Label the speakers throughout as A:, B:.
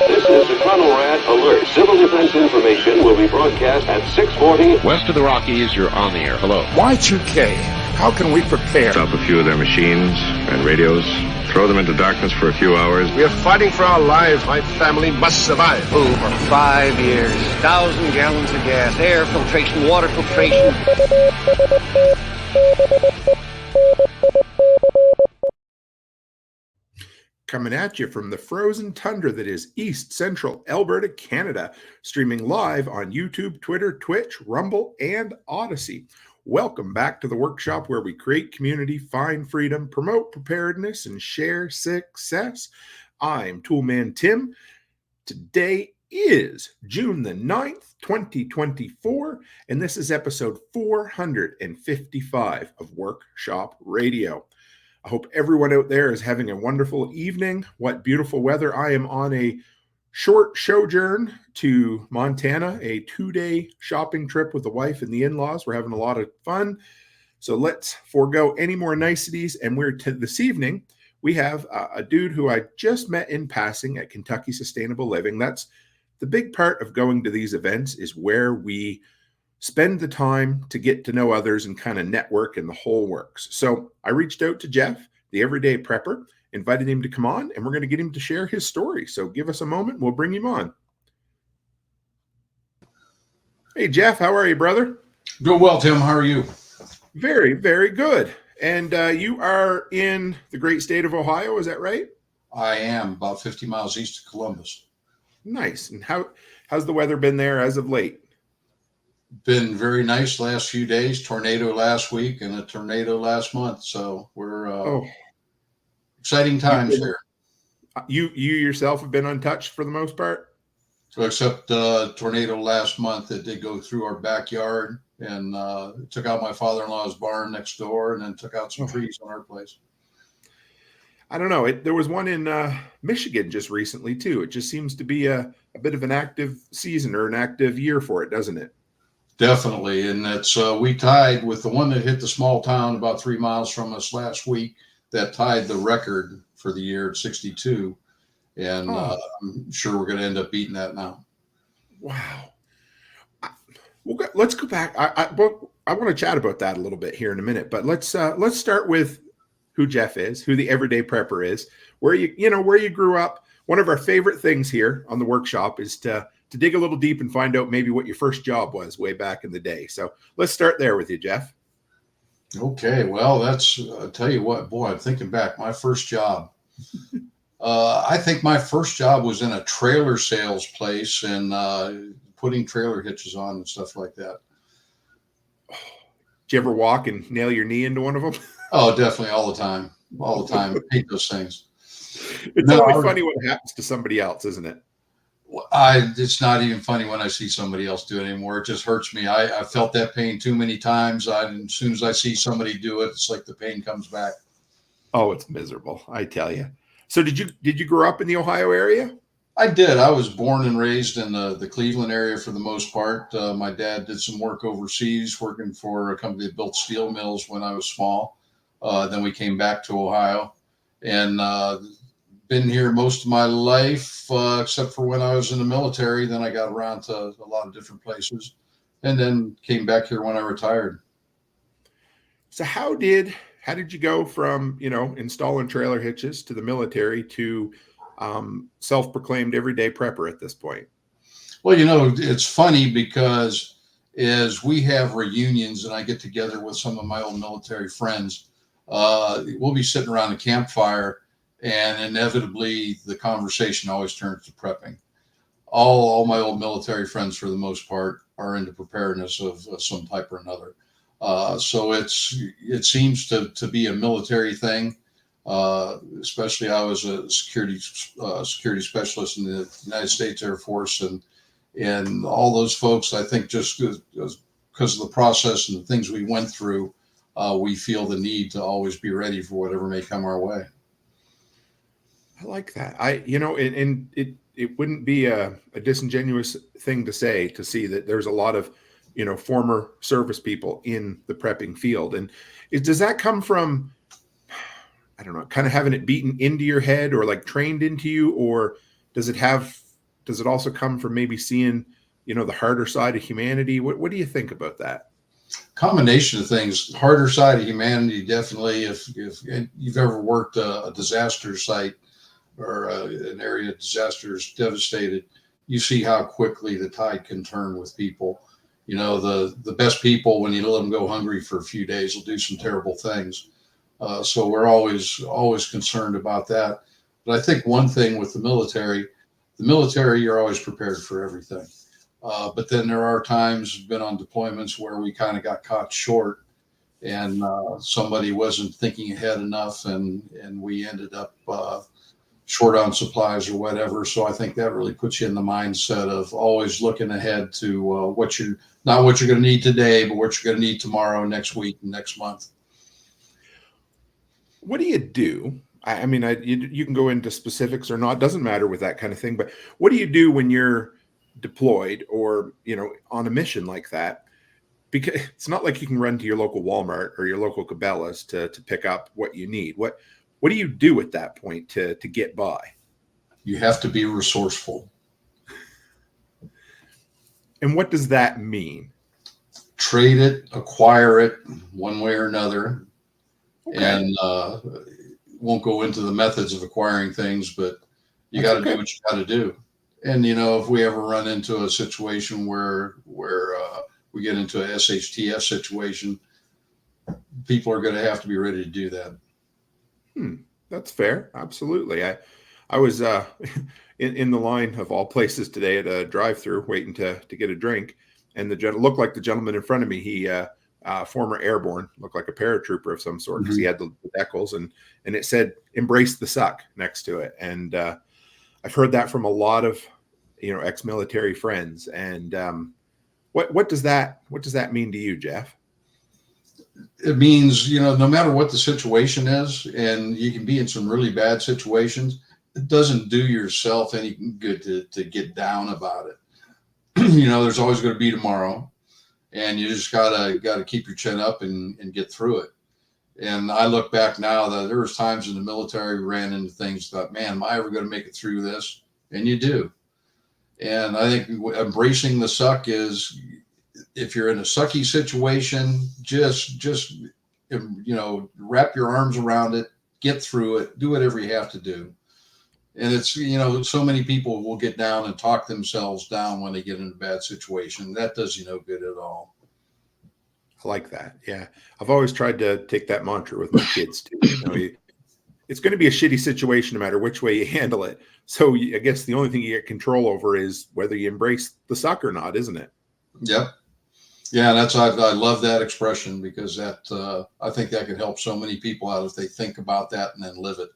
A: This is the Conrad Alert. Civil defense information will be broadcast at 6:40.
B: West of the Rockies, you're on the air. Hello.
C: Y2K, how can we prepare?
D: Stop a few of their machines and radios, throw them into darkness for a few hours.
C: We are fighting for our lives. My family must survive.
E: For 5 years, 1,000 gallons of gas, air filtration, water filtration.
F: Coming at you from the frozen tundra that is East Central Alberta, Canada, streaming live on YouTube, Twitter, Twitch, Rumble, and Odyssey. Welcome back to the workshop where we create community, find freedom, promote preparedness, and share success. I'm Toolman Tim. Today is June the 9th, 2024, and this is episode 455 of Workshop Radio. I hope everyone out there is having a wonderful evening. What beautiful weather. I am on a short sojourn to Montana, a 2-day shopping trip with the wife and the in-laws. We're having a lot of fun. So let's forego any more niceties. And this evening, we have a dude who I just met in passing at Kentucky Sustainable Living. That's the big part of going to these events, is where we spend the time to get to know others and kind of network, and the whole works. So I reached out to Jeff, the everyday prepper, invited him to come on, and we're going to get him to share his story. So give us a moment, and we'll bring him on. Hey, Jeff, how are you, brother?
G: Doing well, Tim. How are you?
F: Very, very good. And you are in the great state of Ohio, is that right?
G: I am, about 50 miles east of Columbus.
F: Nice. And how's the weather been there as of late?
G: Been very nice last few days. Tornado last week and a tornado last month. So we're exciting times here.
F: You yourself have been untouched for the most part?
G: So except the tornado last month, it did go through our backyard and took out my father-in-law's barn next door, and then took out some trees on our place.
F: I don't know. There was one in Michigan just recently too. It just seems to be a bit of an active season, or an active year for it, doesn't it?
G: Definitely. And that's we tied with the one that hit the small town about 3 miles from us last week, that tied the record for the year at 62. And I'm sure we're going to end up beating that now.
F: Wow. Let's go back. I want to chat about that a little bit here in a minute, but let's start with who Jeff is, who the everyday prepper is, where you grew up. One of our favorite things here on the workshop is to dig a little deep and find out maybe what your first job was way back in the day. So let's start there with you, Jeff.
G: Okay. Well, I'll tell you what, boy, I'm thinking back. My first job, I think my first job was in a trailer sales place and putting trailer hitches on and stuff like that.
F: Did you ever walk and nail your knee into one of them?
G: Oh, definitely. All the time. All the time. I hate those things.
F: It's always funny what happens to somebody else, isn't it?
G: It's not even funny when I see somebody else do it anymore. It just hurts me. I felt that pain too many times. And as soon as I see somebody do it, it's like the pain comes back.
F: Oh, it's miserable, I tell you. So did you grow up in the Ohio area?
G: I did. I was born and raised in the Cleveland area for the most part. My dad did some work overseas, working for a company that built steel mills when I was small. Then we came back to Ohio, and been here most of my life, except for when I was in the military. Then I got around to a lot of different places, and then came back here when I retired.
F: So how did you go from, installing trailer hitches to the military to self-proclaimed everyday prepper at this point?
G: Well, it's funny because as we have reunions and I get together with some of my old military friends, we'll be sitting around a campfire, and inevitably the conversation always turns to prepping. All my old military friends, for the most part, are into preparedness of some type or another. So it seems to be a military thing. Especially I was a security specialist in the United States Air Force, and all those folks, I think, just because of the process and the things we went through, we feel the need to always be ready for whatever may come our way.
F: I like that. It wouldn't be a disingenuous thing to see that there's a lot of, former service people in the prepping field. And does that come from, I don't know, kind of having it beaten into your head, or like trained into you, or does it also come from maybe seeing, the harder side of humanity? What do you think about that?
G: Combination of things. Harder side of humanity, definitely. If you've ever worked a disaster site or an area of disasters devastated, you see how quickly the tide can turn with people. The best people, when you let them go hungry for a few days, will do some terrible things. So we're always concerned about that. But I think one thing with the military, you're always prepared for everything. But then there are times, been on deployments where we kind of got caught short, and somebody wasn't thinking ahead enough, and we ended up short on supplies or whatever. So I think that really puts you in the mindset of always looking ahead to not what you're going to need today, but what you're going to need tomorrow, next week, and next month.
F: What do you do? I mean, you can go into specifics or not, doesn't matter with that kind of thing, but what do you do when you're deployed or, on a mission like that? Because it's not like you can run to your local Walmart or your local Cabela's to pick up what you need. What do you do at that point to get by?
G: You have to be resourceful.
F: And what does that mean?
G: Trade it, acquire it one way or another. Okay. And won't go into the methods of acquiring things, but you got to do what you got to do. And, if we ever run into a situation where we get into a SHTF situation, people are going to have to be ready to do that.
F: That's fair. Absolutely. I was in the line of all places today at a drive-through waiting to get a drink, and looked like the gentleman in front of me. He former airborne, looked like a paratrooper of some sort because he had the decals, and it said "Embrace the suck" next to it. And I've heard that from a lot of ex-military friends. And what does that mean to you, Jeff?
G: It means, no matter what the situation is, and you can be in some really bad situations, it doesn't do yourself any good to get down about it. There's always going to be tomorrow, and you just gotta keep your chin up and get through it. And I look back now that there was times in the military we ran into things, thought, man, am I ever going to make it through this? And you do. And I think embracing the suck is, if you're in a sucky situation, just wrap your arms around it, get through it, do whatever you have to do. And it's, so many people will get down and talk themselves down when they get in a bad situation. That does you no good at all.
F: I like that. Yeah. I've always tried to take that mantra with my kids too. It's going to be a shitty situation no matter which way you handle it. So I guess the only thing you get control over is whether you embrace the suck or not, isn't it?
G: Yep. Yeah, I love that expression, because that I think that could help so many people out if they think about that and then live it.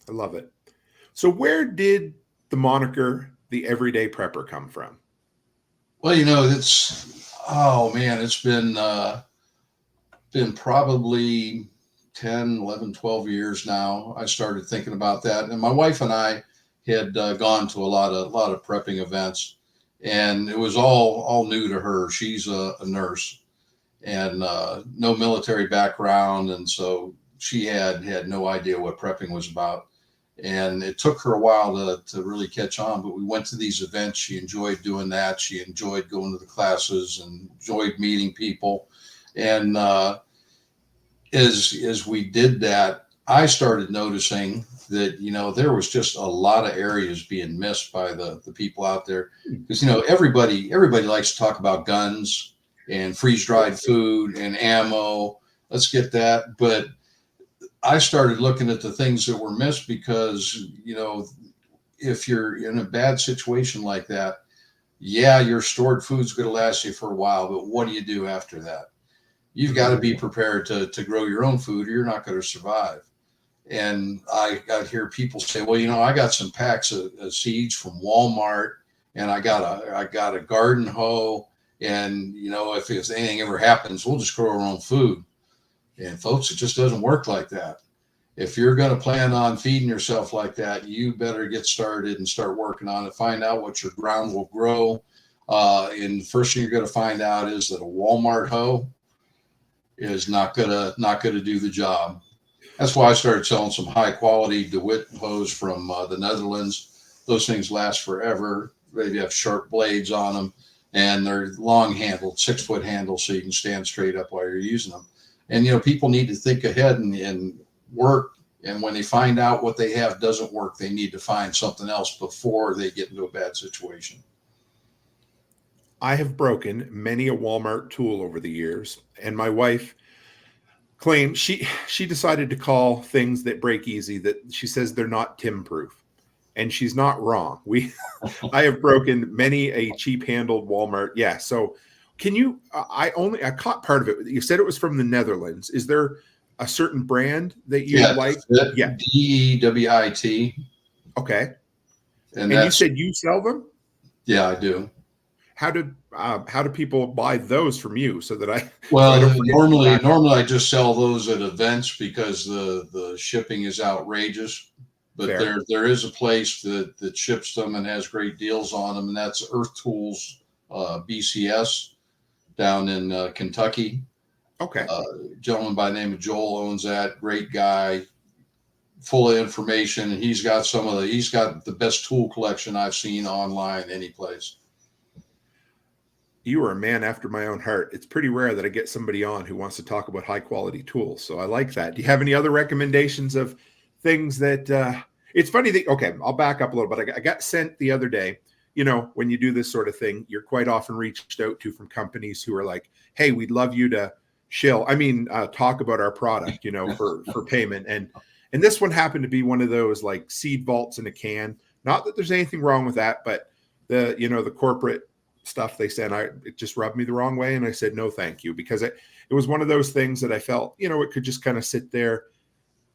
F: I love it. So where did the moniker the Everyday Prepper come from?
G: Well, it's been probably 10, 11, 12 years now. I started thinking about that, and my wife and I had gone to a lot of prepping events. And it was all new to her. She's a nurse and no military background. And so she had no idea what prepping was about. And it took her a while to really catch on. But we went to these events. She enjoyed doing that. She enjoyed going to the classes and enjoyed meeting people. And as we did that, I started noticing that, there was just a lot of areas being missed by the people out there. Because, everybody likes to talk about guns and freeze-dried food and ammo. Let's get that. But I started looking at the things that were missed because, if you're in a bad situation like that, yeah, your stored food's going to last you for a while, but what do you do after that? You've got to be prepared to grow your own food, or you're not going to survive. And I hear people say, well, I got some packs of seeds from Walmart, and I got a garden hoe, and if anything ever happens, we'll just grow our own food. And folks, it just doesn't work like that. If you're going to plan on feeding yourself like that, you better get started and start working on it. Find out what your ground will grow. And the first thing you're going to find out is that a Walmart hoe is not gonna do the job. That's why I started selling some high quality DeWitt hose from the Netherlands. those things last forever. They have sharp blades on them, and they're long handled, 6-foot handles, so you can stand straight up while you're using them. And, people need to think ahead and work. And when they find out what they have doesn't work, they need to find something else before they get into a bad situation.
F: I have broken many a Walmart tool over the years, and my wife claims she decided to call things that break easy, that she says they're not Tim proof, and she's not wrong. I have broken many a cheap handled Walmart. Yeah. So can you? I caught part of it. You said it was from the Netherlands. Is there a certain brand that you like? Yeah.
G: DEWIT.
F: Okay.
G: And
F: you said you sell them?
G: Yeah, I do.
F: How do people buy those from you so that I?
G: Well,
F: so I
G: normally I just sell those at events because the shipping is outrageous. But
F: Fair.
G: there is a place that ships them and has great deals on them, and that's Earth Tools BCS down in Kentucky.
F: Okay.
G: Gentleman by the name of Joel owns that. Great guy, full of information, and he's got the best tool collection I've seen online any place.
F: You are a man after my own heart. It's pretty rare that I get somebody on who wants to talk about high quality tools. So I like that. Do you have any other recommendations of things that it's funny that, okay, I'll back up a little bit. I got sent the other day, when you do this sort of thing, you're quite often reached out to from companies who are like, hey, we'd love you to talk about our product, for payment. And this one happened to be one of those like seed vaults in a can. Not that there's anything wrong with that, but the corporate stuff they sent, it just rubbed me the wrong way. And I said, no, thank you, because it was one of those things that I felt, it could just kind of sit there.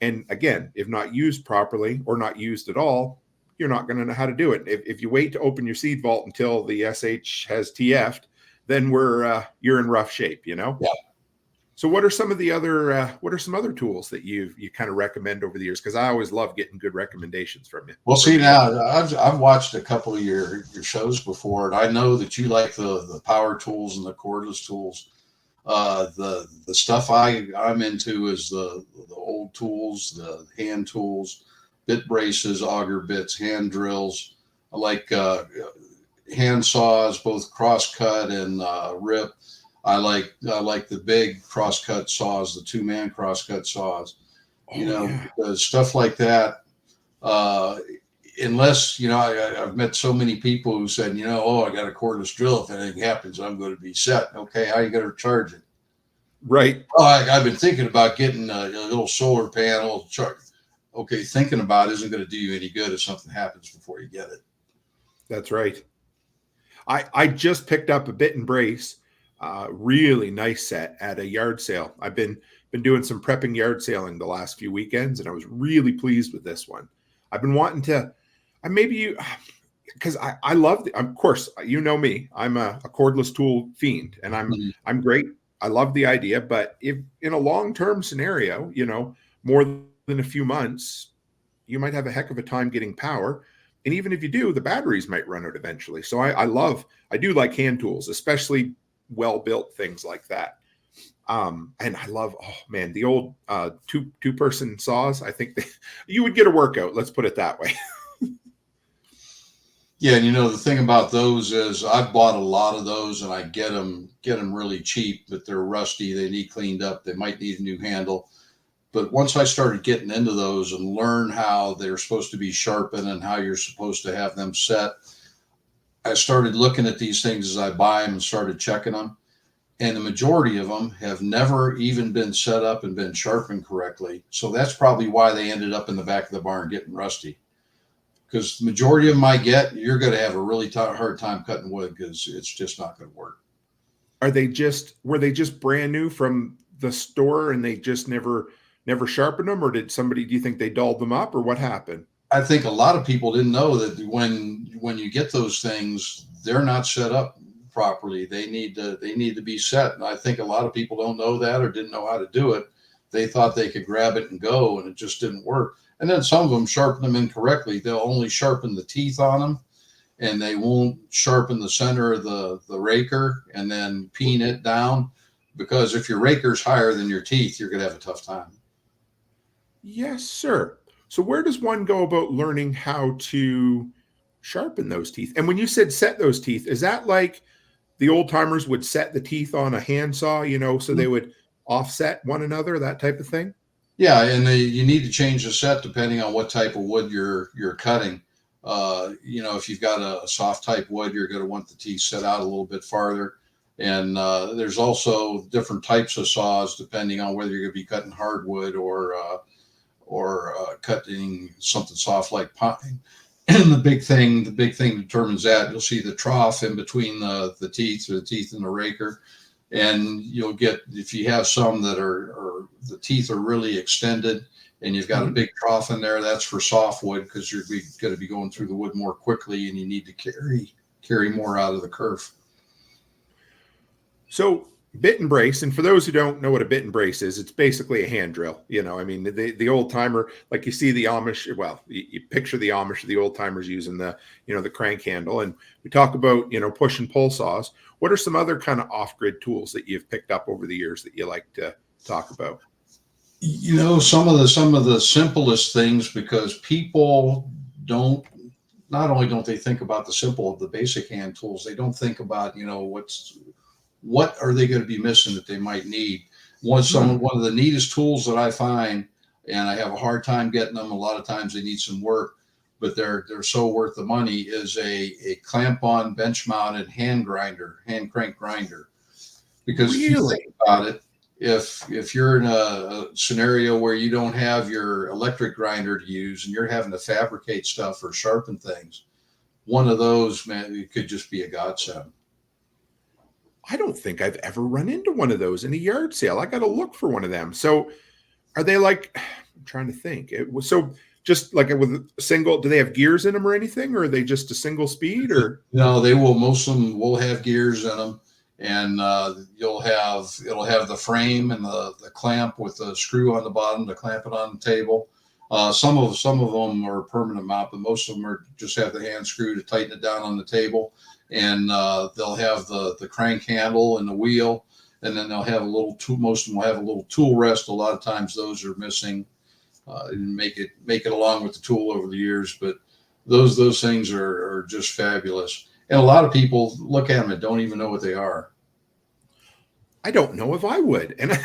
F: And again, if not used properly or not used at all, you're not going to know how to do it. If you wait to open your seed vault until the SH has TF'd, then you're in rough shape, Yeah. So what are some other tools that you kind of recommend over the years? Because I always love getting good recommendations from you.
G: Well, see, now I've watched a couple of your shows before, and I know that you like the power tools and the cordless tools. The stuff I'm into is the old tools, the hand tools, bit braces, auger bits, hand drills. I like hand saws, both crosscut and rip. I like the big crosscut saws, the 2-man crosscut saws, because stuff like that. Unless, I've met so many people who said, I got a cordless drill. If anything happens, I'm going to be set. Okay, how you going to charge it?
F: Right.
G: Oh, I've been thinking about getting a little solar panel. Okay, thinking about it isn't going to do you any good if something happens before you get it.
F: That's right. I just picked up a bit and brace. Really nice set at a yard sale. I've been doing some prepping yard sailing the last few weekends, and I was really pleased with this one. I've been wanting to, because I love of course, me, I'm a cordless tool fiend, and I'm great. I love the idea, but if in a long-term scenario, more than a few months, you might have a heck of a time getting power. And even if you do, the batteries might run out eventually. So I do like hand tools, especially well-built things like that. And I love, the old two-person saws. I think you would get a workout. Let's put it that way.
G: Yeah, and the thing about those is I've bought a lot of those, and I get them really cheap, but they're rusty. They need cleaned up. They might need a new handle. But once I started getting into those and learn how they're supposed to be sharpened and how you're supposed to have them set, I started looking at these things as I buy them and started checking them. And the majority of them have never even been set up and been sharpened correctly. So that's probably why they ended up in the back of the barn getting rusty. Because the majority of them you're going to have a really hard time cutting wood because it's just not going to work. Were they just brand new from the store and they just never sharpened them? Or do you think they dulled them up, or what happened? I think a lot of people didn't know that when you get those things, they're not set up properly. They need to be set. And I think a lot of people don't know that or didn't know how to do it. They thought they could grab it and go, and it just didn't work. And then some of them sharpen them incorrectly. They'll only sharpen the teeth on them, and they won't sharpen the center of the raker and then peen it down, because if your raker's higher than your teeth, you're going to have a tough time. Yes, sir.
F: So where does one go about learning how to sharpen those teeth. And when you said set those teeth, is that like the old timers would set the teeth on a handsaw, so they would offset one another, that type of thing?
G: Yeah, and you need to change the set depending on what type of wood you're cutting. If you've got a soft type wood, you're going to want the teeth set out a little bit farther. And there's also different types of saws depending on whether you're going to be cutting hardwood or cutting something soft like pine. And the big thing determines that. You'll see the trough in between the teeth, or the teeth in the raker. And you'll get, if you have some that are the teeth are really extended and you've got a big trough in there, that's for softwood, because you're going to be going through the wood more quickly and you need to carry more out of the kerf.
F: So bit and brace, and for those who don't know what a bit and brace is, it's basically a hand drill. The old timer, like you see the Amish, well, you picture the Amish, the old timers using the crank handle. And we talk about, push and pull saws. What are some other kind of off-grid tools that you've picked up over the years that you like to talk about?
G: Some of the simplest things, because people not only don't they think about the basic hand tools, they don't think about, what are they going to be missing that they might need. One of the neatest tools that I find, and I have a hard time getting them, a lot of times they need some work, but they're so worth the money, is a clamp-on bench-mounted hand crank grinder. Because if you think about it, if you're in a scenario where you don't have your electric grinder to use and you're having to fabricate stuff or sharpen things, one of those, man, it could just be a godsend.
F: I don't think I've ever run into one of those in a yard sale. I got to look for one of them. So are they like, I'm trying to think. So just like with a single, do they have gears in them or anything? Or are they just a single speed? Or
G: no, most of them will have gears in them. And it'll have the frame and the clamp with the screw on the bottom to clamp it on the table. Some of them are permanent mount, but most of them are just have the hand screw to tighten it down on the table. And they'll have the crank handle and the wheel, and then they'll have a little tool. Most of them will have a little tool rest. A lot of times those are missing. And make it along with the tool over the years, but those things are just fabulous. And a lot of people look at them and don't even know what they are.
F: I don't know if I would. And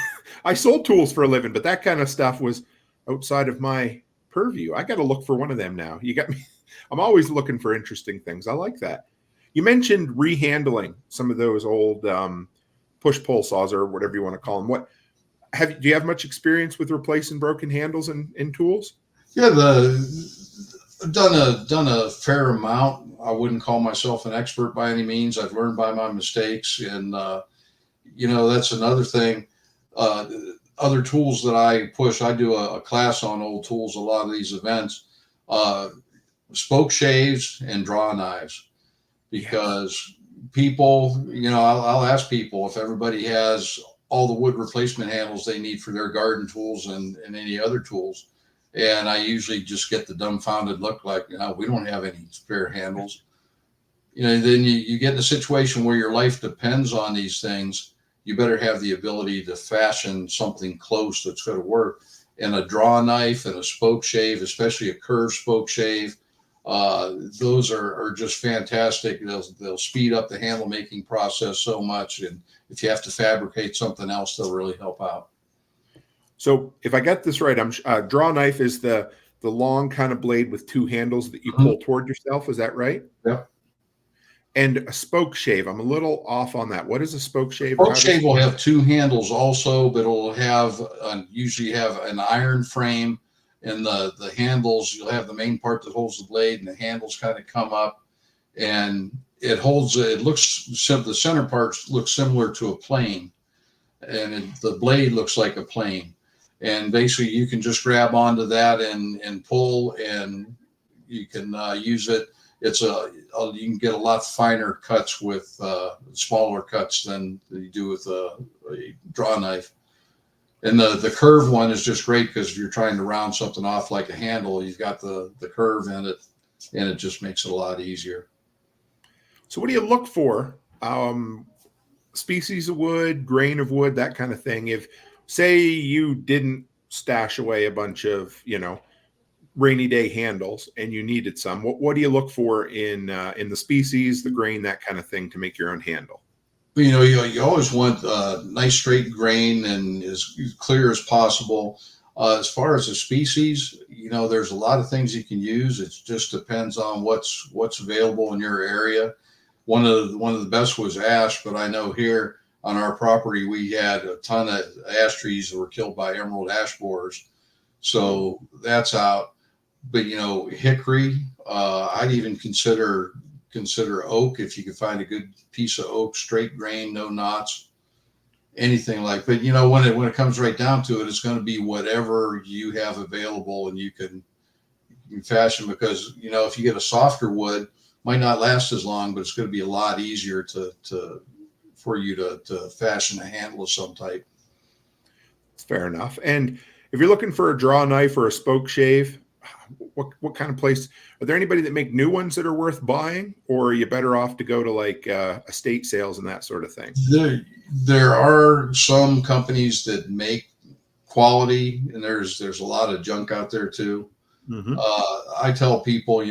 F: I sold tools for a living, but that kind of stuff was outside of my purview. I got to look for one of them now. You got me. I'm always looking for interesting things. I like that. You mentioned rehandling some of those old push-pull saws, or whatever you want to call them. Do you have much experience with replacing broken handles in tools? Yeah,
G: I've done a fair amount. I wouldn't call myself an expert by any means. I've learned by my mistakes, and that's another thing. Other tools that I push, I do a class on old tools. A lot of these events, spoke shaves and draw knives. Because people, I'll ask people if everybody has all the wood replacement handles they need for their garden tools and any other tools. And I usually just get the dumbfounded look like, we don't have any spare handles. Then you get in a situation where your life depends on these things. You better have the ability to fashion something close that's going to work. And a draw knife and a spoke shave, especially a curved spoke shave, those are just fantastic. They'll speed up the handle making process so much, and if you have to fabricate something else, they'll really help out.
F: So if I got this right, draw knife is the long kind of blade with two handles that you pull toward yourself. Is that right?
G: Yep.
F: And a spoke shave, I'm a little off on that. What is a spoke shave?
G: Spoke shave will have two handles also, but it'll have usually have an iron frame. And the handles, you'll have the main part that holds the blade, and the handles kind of come up, and the center part looks similar to a plane, and the blade looks like a plane. And basically you can just grab onto that and pull, and you can use it. You can get a lot finer cuts with smaller cuts than you do with a draw knife. And the curved one is just great because if you're trying to round something off like a handle, you've got the curve in it, and it just makes it a lot easier.
F: So what do you look for? Species of wood, grain of wood, that kind of thing. If, say, you didn't stash away a bunch of, rainy day handles and you needed some, what do you look for in the species, the grain, that kind of thing, to make your own handle?
G: You always want nice straight grain and as clear as possible. As far as the species, there's a lot of things you can use. It just depends on what's available in your area. One of the best was ash, but I know here on our property we had a ton of ash trees that were killed by emerald ash borers, so that's out. But hickory, I'd even consider oak if you could find a good piece of oak, straight grain, no knots, anything like. But when it comes right down to it, it's going to be whatever you have available and you can fashion, because if you get a softer wood, might not last as long, but it's going to be a lot easier for you to fashion a handle of some type.
F: Fair enough. And if you're looking for a draw knife or a spoke shave, what kind of place? Are there anybody that make new ones that are worth buying, or are you better off to go to like estate sales and that sort of thing?
G: There are some companies that make quality, and there's a lot of junk out there too. Mm-hmm. I tell people,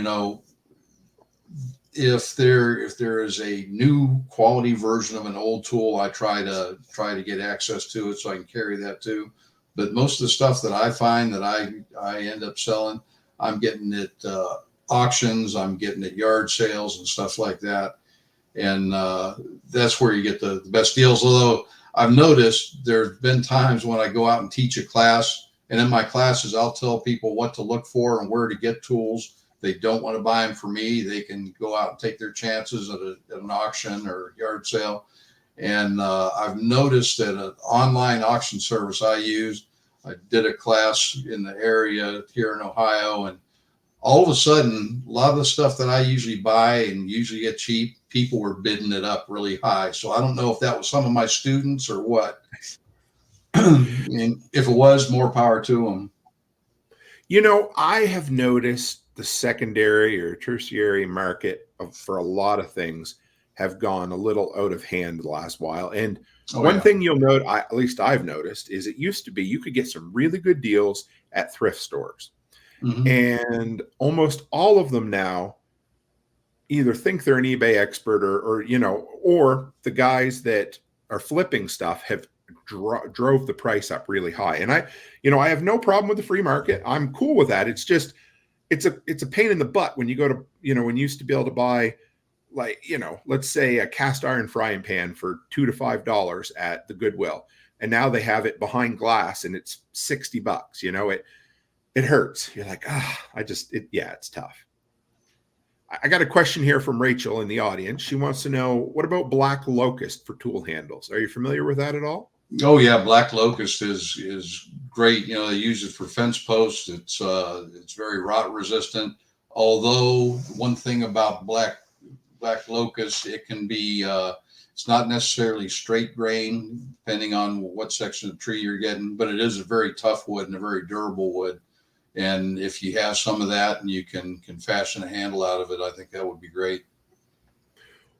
G: if there is a new quality version of an old tool, I try to get access to it so I can carry that too. But most of the stuff that I find that I end up selling, I'm getting at auctions, I'm getting at yard sales and stuff like that. And that's where you get the best deals. Although I've noticed there have been times when I go out and teach a class, and in my classes, I'll tell people what to look for and where to get tools. They don't want to buy them from me. They can go out and take their chances at an auction or yard sale. And I've noticed that an online auction service I did a class in the area here in Ohio, and all of a sudden, a lot of the stuff that I usually buy and usually get cheap, people were bidding it up really high. So I don't know if that was some of my students or what. And if it was, more power to them.
F: I have noticed the secondary or tertiary market for a lot of things have gone a little out of hand the last while. And one thing you'll note, at least I've noticed, is it used to be you could get some really good deals at thrift stores. Mm-hmm. And almost all of them now either think they're an eBay expert or the guys that are flipping stuff have drove the price up really high. And I have no problem with the free market. I'm cool with that. It's just, it's a pain in the butt when you go to, when you used to be able to buy, like, let's say a cast iron frying pan for $2 to $5 at the Goodwill. And now they have it behind glass and it's $60. It hurts. You're like, it's tough. I got a question here from Rachel in the audience. She wants to know, what about black locust for tool handles? Are you familiar with that at all?
G: Oh yeah, black locust is great. They use it for fence posts. It's very rot resistant. Although one thing about black locust, it can be it's not necessarily straight grain depending on what section of the tree you're getting, but it is a very tough wood and a very durable wood. And if you have some of that and you can fashion a handle out of it, I think that would be great.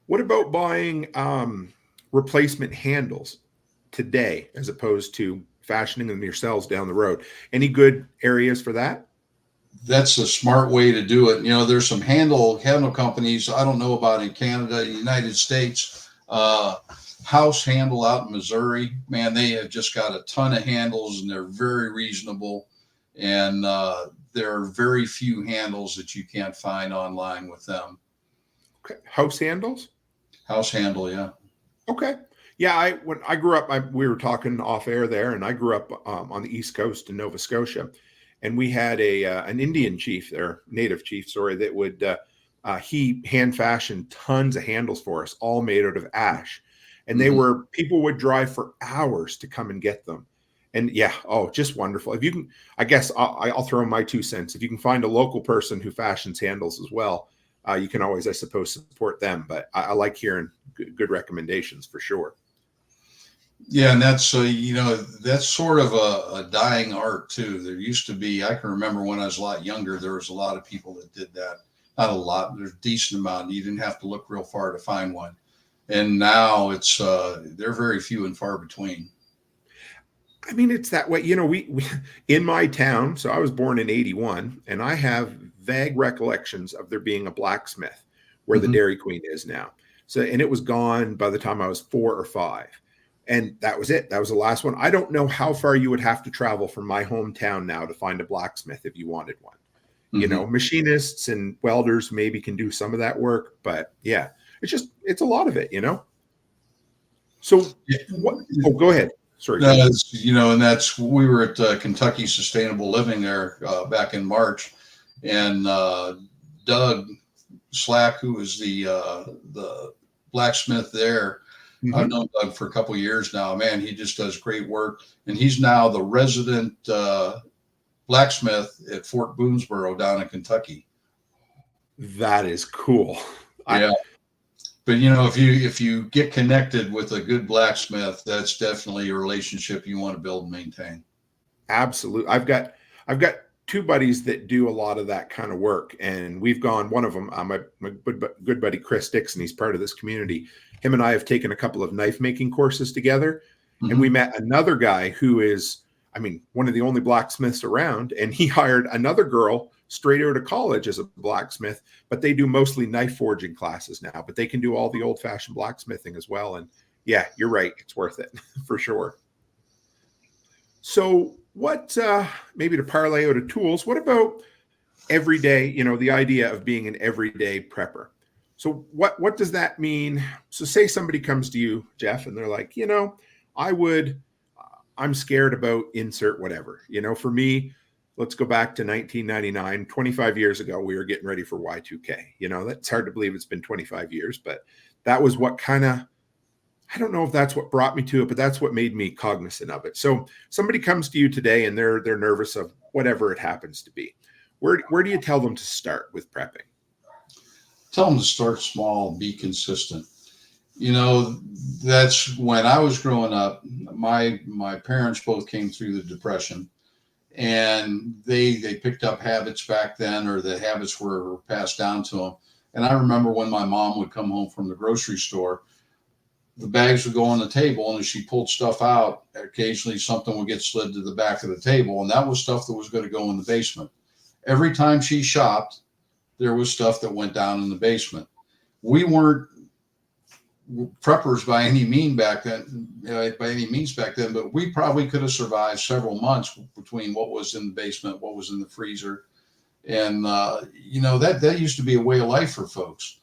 F: What about buying replacement handles today as opposed to fashioning them yourselves down the road? Any good areas for that?
G: That's a smart way to do it. There's some handle companies I don't know about in Canada, United States. House Handle out in Missouri, man, they have just got a ton of handles and they're very reasonable. And there are very few handles that you can't find online with them.
F: Okay. House handles?
G: House handle, yeah.
F: Okay. Yeah, when I grew up, we were talking off air there, and I grew up on the East Coast in Nova Scotia, and we had an Indian chief there, native chief, sorry, that would he hand fashioned tons of handles for us, all made out of ash, and people would drive for hours to come and get them. And just wonderful. If you can, I guess I'll throw in my 2 cents. If you can find a local person who fashions handles as well, you can always, I suppose, support them. But I like hearing good recommendations for sure.
G: Yeah, and that's that's sort of a dying art too. There used to be, I can remember when I was a lot younger, there was a lot of people that did that. Not a lot, there's a decent amount. You didn't have to look real far to find one. And now they're very few and far between.
F: I mean, it's that way. You know, we in my town, so I was born in 81, and I have vague recollections of there being a blacksmith where the Dairy Queen is now. So, and it was gone by the time I was 4 or 5. And that was it. That was the last one. I don't know how far you would have to travel from my hometown now to find a blacksmith if you wanted one. You know, machinists and welders maybe can do some of that work, but yeah, it's a lot of it, you know? So what, go ahead. Sorry.
G: You know, and we were at Kentucky Sustainable Living there back in March, and Doug Slack, who was the blacksmith there, I've known Doug for a couple of years now. Man, he just does great work, and he's now the resident blacksmith at Fort Boonesboro down in Kentucky.
F: That is cool.
G: Yeah. But you know, if you get connected with a good blacksmith, that's definitely a relationship you want to build and maintain.
F: Absolutely. I've got 2 buddies that do a lot of that kind of work, and we've gone. One of them, my good buddy Chris Dixon, he's part of this community. Him and I have taken a couple of knife making courses together, and we met another guy who is, I mean, one of the only blacksmiths around, and he hired another girl straight out of college as a blacksmith, but they do mostly knife forging classes now, but they can do all the old fashioned blacksmithing as well. And yeah, you're right. It's worth it for sure. So what, maybe to parlay out of tools, what about everyday, you know, the idea of being an everyday prepper? So what does that mean? So say somebody comes to you, Jeff, and they're like, you know, I'm scared about insert whatever, you know, for me, let's go back to 1999, 25 years ago, we were getting ready for Y2K. You know, that's hard to believe it's been 25 years, but that was what kind of, I don't know if that's what brought me to it, but that's what made me cognizant of it. So somebody comes to you today and they're nervous of whatever it happens to be. Where do you tell them to start with prepping?
G: Tell them to start small, be consistent. You know, that's when I was growing up, my parents both came through the Depression, and they picked up habits back then, or the habits were passed down to them. And I remember when my mom would come home from the grocery store, the bags would go on the table, and as she pulled stuff out, occasionally something would get slid to the back of the table, and that was stuff that was going to go in the basement. Every time she shopped, there was stuff that went down in the basement. We weren't preppers by any means back then, but we probably could have survived several months between what was in the basement, what was in the freezer. And, you know, that used to be a way of life for folks.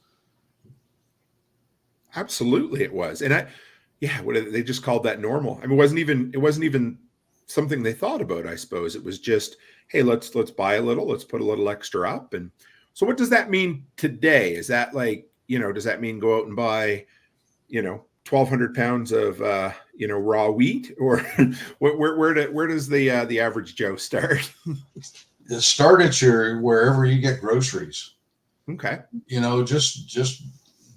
F: Absolutely. It was. And they just called that normal. I mean, it wasn't even something they thought about, I suppose. It was just, hey, let's buy a little, let's put a little extra up. And so what does that mean today? Is that like, you know, does that mean go out and buy, you know, 1,200 pounds of, you know, raw wheat, or where does the average Joe start?
G: Start at wherever you get groceries.
F: Okay.
G: You know, just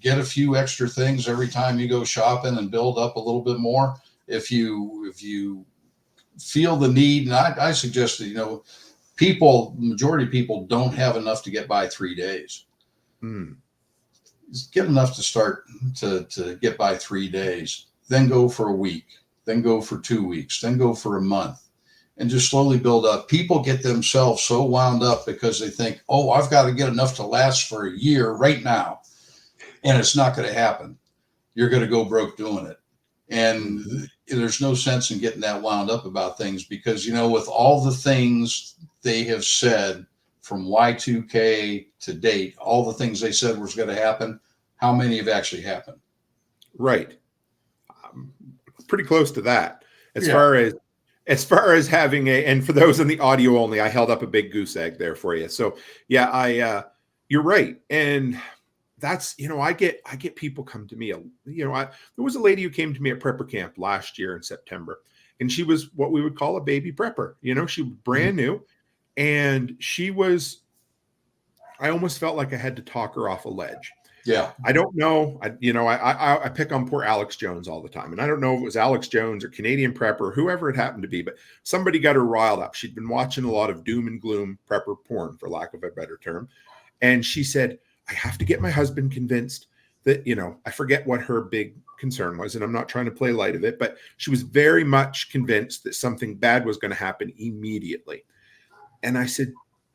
G: get a few extra things every time you go shopping and build up a little bit more. If you feel the need, and I suggest that, you know, majority of people don't have enough to get by 3 days. Just get enough to start to get by 3 days, then go for a week, then go for 2 weeks, then go for a month, and just slowly build up. People get themselves so wound up because they think, oh, I've got to get enough to last for a year right now. And it's not going to happen. You're going to go broke doing it. And there's no sense in getting that wound up about things, because, you know, with all the things they have said from Y2K to date, all the things they said was going to happen, how many have actually happened?
F: Right. Pretty close to that. As far as having and for those in the audio only, I held up a big goose egg there for you. So yeah, you're right. And that's, you know, I get people come to me, you know, there was a lady who came to me at prepper camp last year in September, and she was what we would call a baby prepper. You know, she was brand new, and I almost felt like I had to talk her off a ledge.
G: Yeah.
F: I don't know. I pick on poor Alex Jones all the time. And I don't know if it was Alex Jones or Canadian Prepper or whoever it happened to be, but somebody got her riled up. She'd been watching a lot of doom and gloom prepper porn, for lack of a better term. And she said, I have to get my husband convinced that, I forget what her big concern was, and I'm not trying to play light of it, but she was very much convinced that something bad was going to happen immediately. And I said,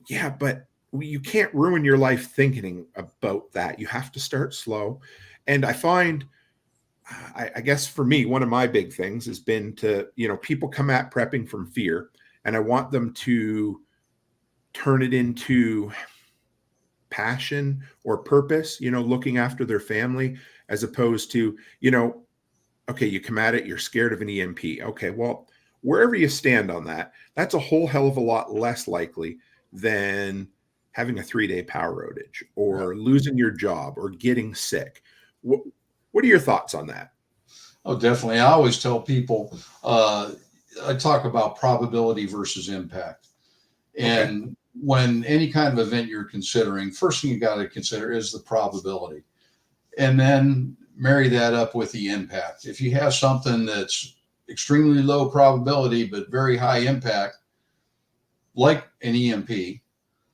F: yeah, but you can't ruin your life thinking about that. You have to start slow. And I find, I guess for me, one of my big things has been to, people come at prepping from fear, and I want them to turn it into passion or purpose, looking after their family, as opposed to, okay, you come at it, you're scared of an EMP. Okay, well, wherever you stand on that, that's a whole hell of a lot less likely than having a 3-day power outage or losing your job or getting sick. What are your thoughts on that?
G: Oh, definitely. I always tell people, I talk about probability versus impact. And when any kind of event you're considering, first thing you got to consider is the probability. And then marry that up with the impact. If you have something that's extremely low probability but very high impact, like an EMP,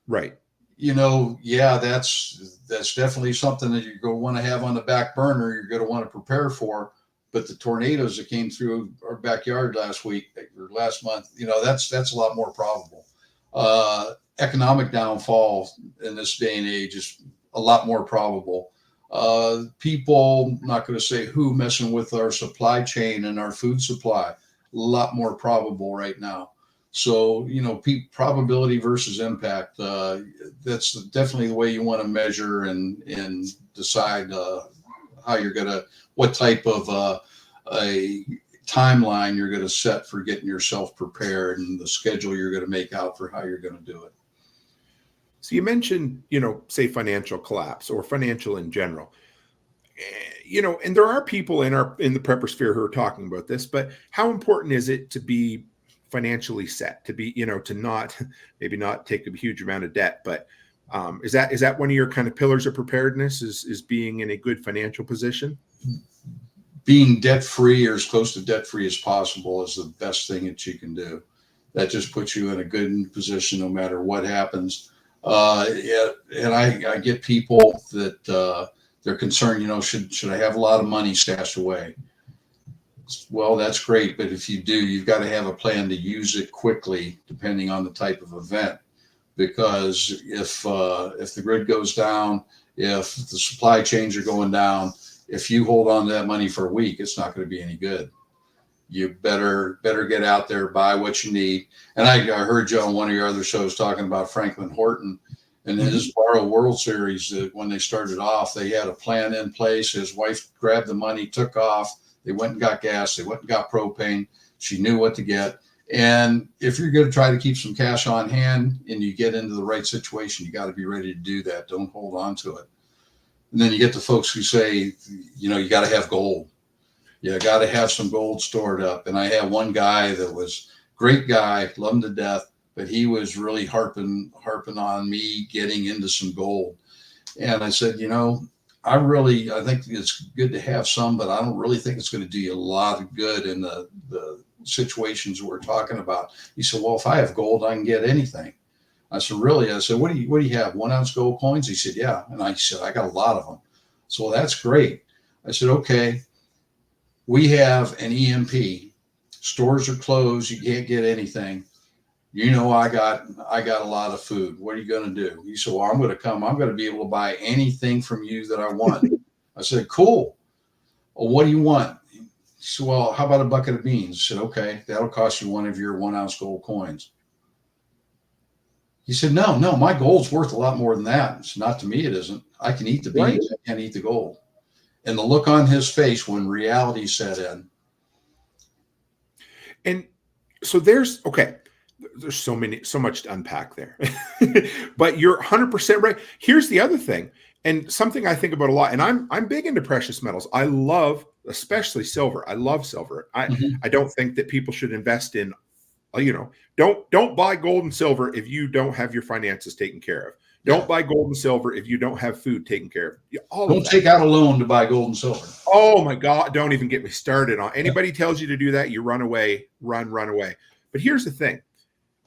F: right?
G: That's definitely something that you're going to want to have on the back burner. You're going to want to prepare for. But the tornadoes that came through our backyard last week or last month, that's a lot more probable. Economic downfall in this day and age is a lot more probable. People, not going to say who, messing with our supply chain and our food supply, a lot more probable right now. So, probability versus impact, that's definitely the way you want to measure and decide how you're going to, what type of a timeline you're going to set for getting yourself prepared and the schedule you're going to make out for how you're going to do it.
F: So you mentioned, say financial collapse or financial in general, and there are people in the prepper sphere who are talking about this, but how important is it to be financially set, to be, to maybe not take a huge amount of debt, but is that one of your kind of pillars of preparedness is being in a good financial position?
G: Being debt-free or as close to debt-free as possible is the best thing that you can do. That just puts you in a good position no matter what happens. And I get people that they're concerned, should I have a lot of money stashed away? Well, that's great. But if you do, you've got to have a plan to use it quickly, depending on the type of event. Because if the grid goes down, if the supply chains are going down, if you hold on to that money for a week, it's not going to be any good. You better get out there, buy what you need. And I heard you on one of your other shows talking about Franklin Horton and his Borrow World Series. That when they started off, they had a plan in place. His wife grabbed the money, took off. They went and got gas. They went and got propane. She knew what to get. And if you're going to try to keep some cash on hand and you get into the right situation, you got to be ready to do that. Don't hold on to it. And then you get the folks who say, you got to have gold. You got to have some gold stored up. And I had one guy that was great guy, loved him to death, but he was really harping on me getting into some gold. And I said, I think it's good to have some, but I don't really think it's going to do you a lot of good in the situations we're talking about. He said, well, if I have gold, I can get anything. I said, really? I said, what do you have? 1 ounce gold coins? He said, yeah. And I said, I got a lot of them. So that's great. I said, okay, we have an EMP. Stores are closed. You can't get anything. I got a lot of food. What are you going to do? He said, well, I'm going to come. I'm going to be able to buy anything from you that I want. I said, cool. Well, what do you want? He said, well, how about a bucket of beans? I said, okay, that'll cost you one of your 1 ounce gold coins. He said, no, my gold's worth a lot more than that. It's not to me, it isn't. I can eat the beans. Right. I can't eat the gold. And the look on his face when reality set in.
F: And so there's so much to unpack there, but you're 100% right. Here's the other thing. And something I think about a lot, and I'm big into precious metals. I love, especially silver. I love silver. I don't think that people should invest in, don't buy gold and silver if you don't have your finances taken care of. Don't buy gold and silver if you don't have food taken care of.
G: Don't take out a loan to buy gold and silver.
F: Oh my God. Don't even get me started on anybody tells you to do that. You run away, run away. But here's the thing.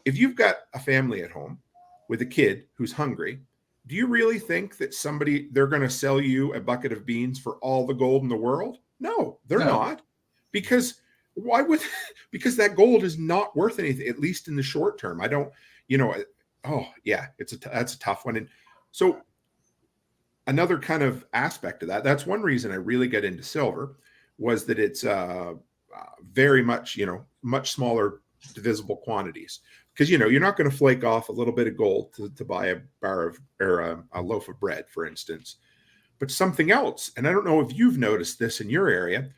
F: If you've got a family at home with a kid who's hungry, do you really think that they're going to sell you a bucket of beans for all the gold in the world? No, they're not. Because why would, because that gold is not worth anything, at least in the short term. I don't, that's a tough one. And so another kind of aspect of that's one reason I really got into silver, was that it's very much, much smaller divisible quantities. Because, you're not going to flake off a little bit of gold to buy a bar of, or a loaf of bread, for instance. But something else, and I don't know if you've noticed this in your area,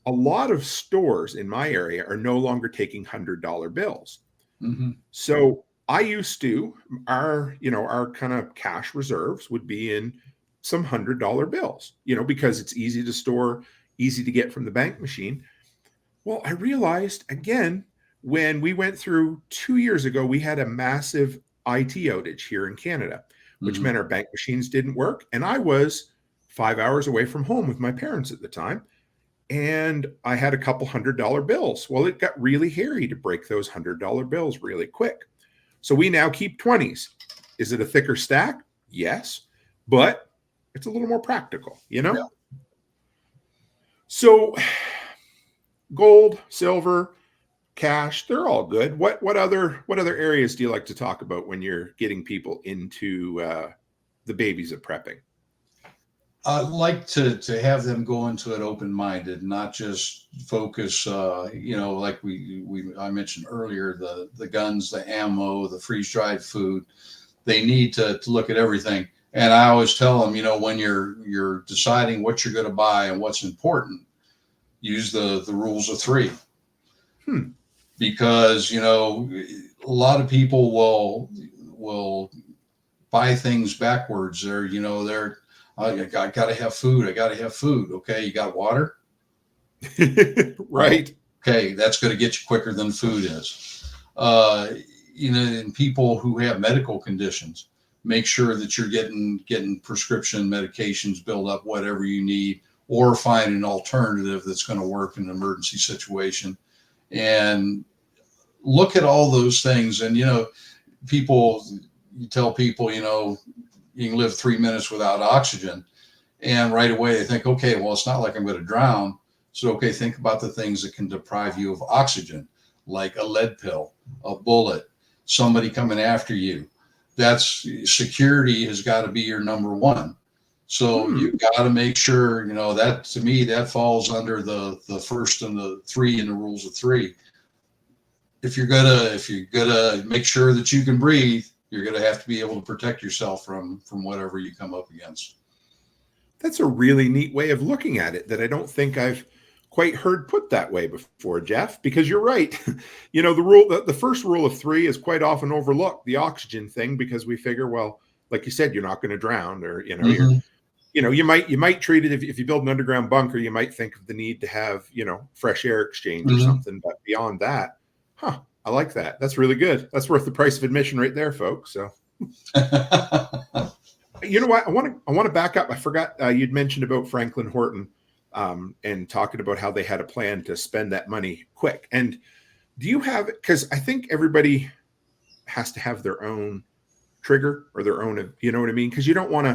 F: a lot of stores in my area are no longer taking $100 bills.
G: Mm-hmm.
F: So I used to, our kind of cash reserves would be in some $100 bills, because it's easy to store, easy to get from the bank machine. Well, I realized again, when we went through 2 years ago, we had a massive IT outage here in Canada, which meant our bank machines didn't work. And I was 5 hours away from home with my parents at the time. And I had a couple $100 bills. Well, it got really hairy to break those $100 bills really quick. So we now keep 20s. Is it a thicker stack? Yes, but it's a little more practical, Yeah. So gold, silver, cash, they're all good. What other areas do you like to talk about when you're getting people into the babies of prepping?
G: I'd like to have them go into it open-minded, not just focus, like I mentioned earlier, the guns, the ammo, the freeze-dried food. They need to look at everything. And I always tell them, when you're deciding what you're going to buy and what's important, use the rules of three. Because, a lot of people will buy things backwards. They're I got to have food. I got to have food. Okay. You got water?
F: Right.
G: Okay. That's going to get you quicker than food is. And people who have medical conditions, make sure that you're getting prescription medications, build up whatever you need, or find an alternative that's going to work in an emergency situation. And look at all those things. And, you tell people, you can live 3 minutes without oxygen. And right away they think, okay, well, it's not like I'm going to drown. So, okay, think about the things that can deprive you of oxygen, like a lead pill, a bullet, somebody coming after you. That's security has got to be your number one. So you've got to make sure, that to me, that falls under the first and the three in the rules of three. If you're gonna make sure that you can breathe, you're going to have to be able to protect yourself from whatever you come up against.
F: That's a really neat way of looking at it that I don't think I've quite heard put that way before, Jeff, because you're right. The first rule of three is quite often overlooked, the oxygen thing, because we figure, well, like you said, you're not going to drown, or, you might treat it if you build an underground bunker, you might think of the need to have, fresh air exchange or something. But beyond that, I like that. That's really good. That's worth the price of admission right there, folks. So, you know what? I want to back up. I forgot you'd mentioned about Franklin Horton and talking about how they had a plan to spend that money quick. And do you have, because I think everybody has to have their own trigger or their own, you know what I mean? Because you don't want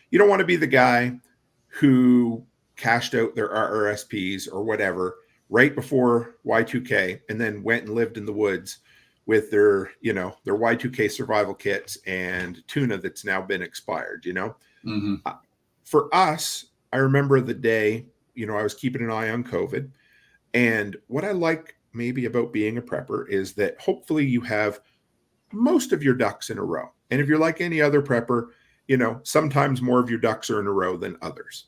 F: to be the guy who cashed out their RRSPs or whatever right before Y2K and then went and lived in the woods with their Y2K survival kits and tuna that's now been expired, For us, I remember the day, I was keeping an eye on COVID. And what I like maybe about being a prepper is that hopefully you have most of your ducks in a row. And if you're like any other prepper, sometimes more of your ducks are in a row than others.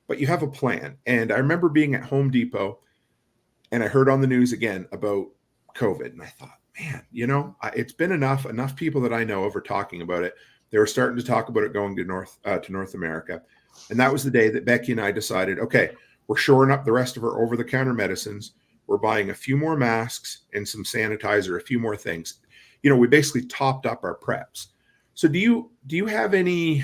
F: But you have a plan. And I remember being at Home Depot and I heard on the news again about COVID. And I thought, man, it's been enough people that I know of are talking about it. They were starting to talk about it going to North America. And that was the day that Becky and I decided, okay, we're shoring up the rest of our over-the-counter medicines. We're buying a few more masks and some sanitizer, a few more things. We basically topped up our preps. So do you have any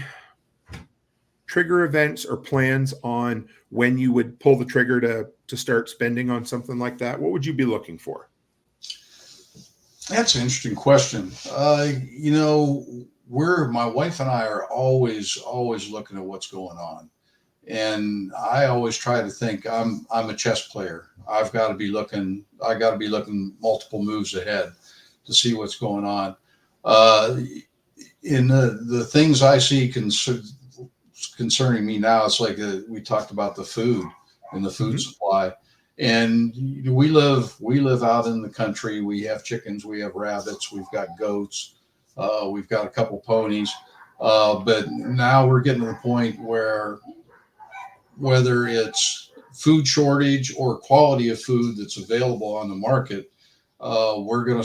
F: trigger events or plans on when you would pull the trigger to start spending on something like that? What would you be looking for?
G: That's an interesting question. my wife and I are always looking at what's going on. And I always try to think I'm a chess player. I got to be looking multiple moves ahead to see what's going on. In the things I see concerning me now, it's like we talked about the food and the food supply. And we live out in the country. We have chickens, we have rabbits, we've got goats, we've got a couple ponies. But now we're getting to the point where whether it's food shortage or quality of food that's available on the market, we're going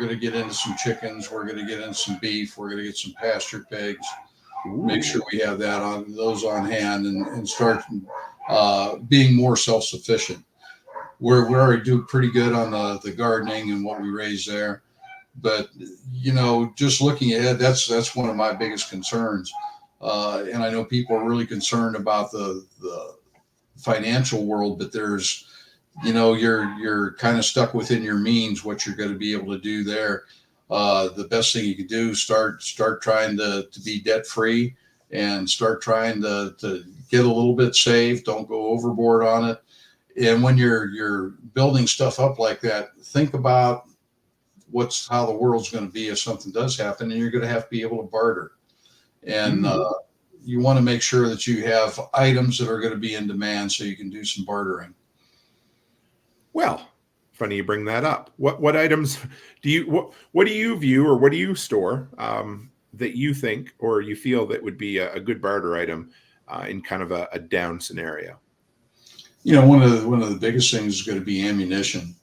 G: to get into some chickens. We're going to get into some beef. We're going to get some pasture pigs. Ooh. Make sure we have those on hand and start being more self-sufficient. We already do pretty good on the gardening and what we raise there. But, just looking ahead, that's one of my biggest concerns. And I know people are really concerned about the financial world, but there's, you're kind of stuck within your means, what you're going to be able to do there. The best thing you can do is start trying to be debt free and start trying to get a little bit saved. Don't go overboard on it. And when you're building stuff up like that, think about how the world's going to be if something does happen, and you're going to have to be able to barter. And you want to make sure that you have items that are going to be in demand so you can do some bartering.
F: Well, funny you bring that up. What items do you what do you view, or what do you store that you think or you feel that would be a good barter item in kind of a down scenario?
G: One of the biggest things is going to be ammunition,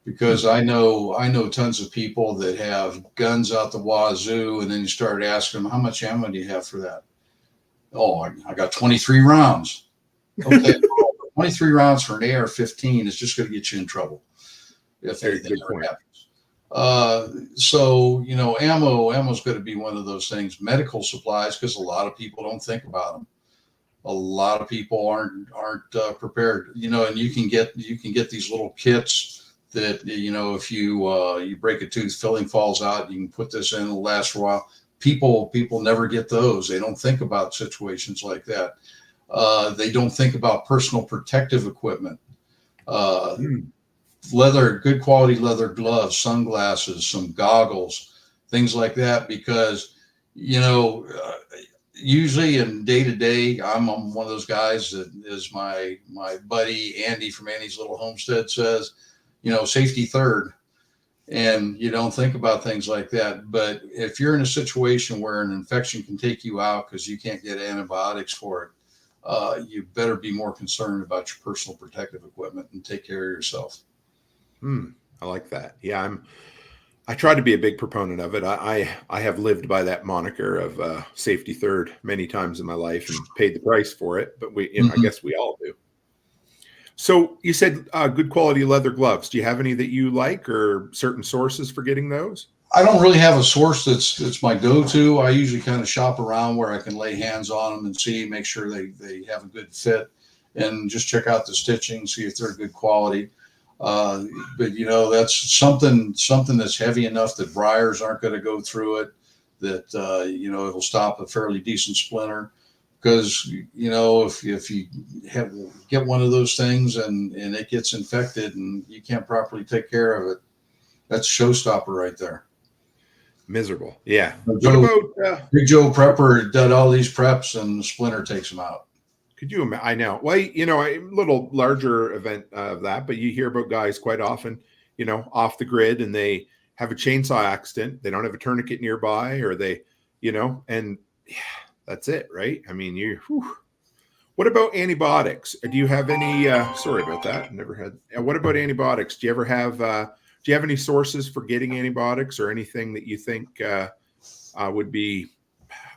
G: because I know tons of people that have guns out the wazoo, and then you start asking them, how much ammo do you have for that? Oh, I got 23 rounds. Okay, 23 rounds for an AR-15 is just going to get you in trouble if anything ever happens. So ammo is going to be one of those things. Medical supplies, because a lot of people don't think about them. A lot of people aren't prepared. And you can get these little kits that if you break a tooth, filling falls out, you can put this in, it'll last for a while. People never get those. They don't think about situations like that. They don't think about personal protective equipment. Good quality leather gloves, sunglasses, some goggles, things like that, because usually in day to day, I'm one of those guys that, is my buddy Andy from Andy's Little Homestead says, safety third. And you don't think about things like that. But if you're in a situation where an infection can take you out because you can't get antibiotics for it, you better be more concerned about your personal protective equipment and take care of yourself.
F: I like that. Yeah, I try to be a big proponent of it. I have lived by that moniker of safety third many times in my life and paid the price for it. But I guess we all do. So you said good quality leather gloves. Do you have any that you like, or certain sources for getting those?
G: I don't really have a source that's my go-to. I usually kind of shop around where I can lay hands on them and make sure they have a good fit, and just check out the stitching, see if they're good quality. But that's something that's heavy enough that briars aren't going to go through it, that it'll stop a fairly decent splinter. Because if you get one of those things and it gets infected and you can't properly take care of it, that's a showstopper right there.
F: Miserable. Yeah.
G: Big Joe Prepper did all these preps and the splinter takes them out.
F: Could you imagine? I know. Well, a little larger event of that, but you hear about guys quite often, off the grid, and they have a chainsaw accident. They don't have a tourniquet nearby, or they, and that's it, right? I mean, What about antibiotics? Do you have any? Sorry about that. Never had. What about antibiotics? Do you ever have? Do you have any sources for getting antibiotics, or anything that you think would be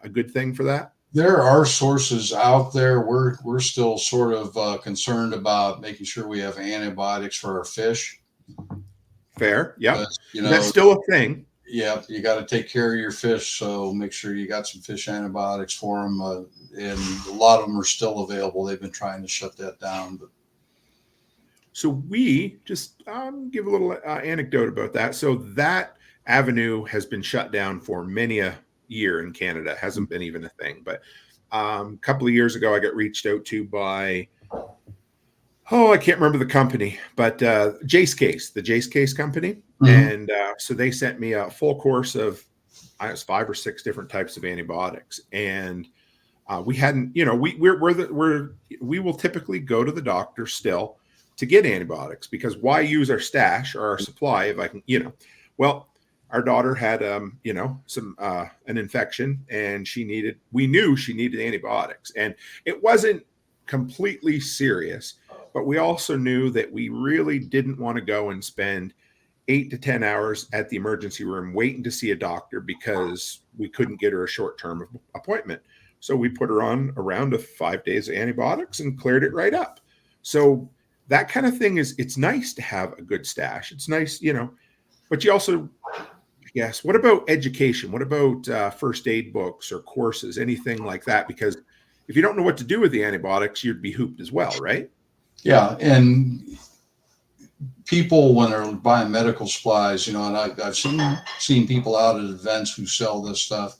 F: a good thing for that?
G: There are sources out there. We're still sort of concerned about making sure we have antibiotics for our fish. Fair,
F: yeah. That's still a thing.
G: Yeah, you got to take care of your fish, so make sure you got some fish antibiotics for them. And a lot of them are still available. They've been trying to shut that down. So
F: we just give a little anecdote about that. So that Avenue has been shut down for many a year in Canada. It hasn't been even a thing. But a couple of years ago, I got reached out to by, I can't remember the company, but Jace Case, the Jace Case company. And so they sent me a full course of, I guess, 5 or 6 different types of antibiotics. And we hadn't, we will typically go to the doctor still to get antibiotics, because why use our stash or our supply if I can, well, our daughter had, some, an infection, and we knew she needed antibiotics, and it wasn't completely serious, but we also knew that we really didn't want to go and spend 8 to 10 hours at the emergency room waiting to see a doctor because we couldn't get her a short-term appointment. So we put her on a round of 5 days of antibiotics and cleared it right up. So that kind of thing it's nice to have a good stash. It's nice, but you also, yes. What about education? What about first aid books or courses, anything like that? Because if you don't know what to do with the antibiotics, you'd be hooped as well, right?
G: Yeah. And people, when they're buying medical supplies, and I've seen people out at events who sell this stuff.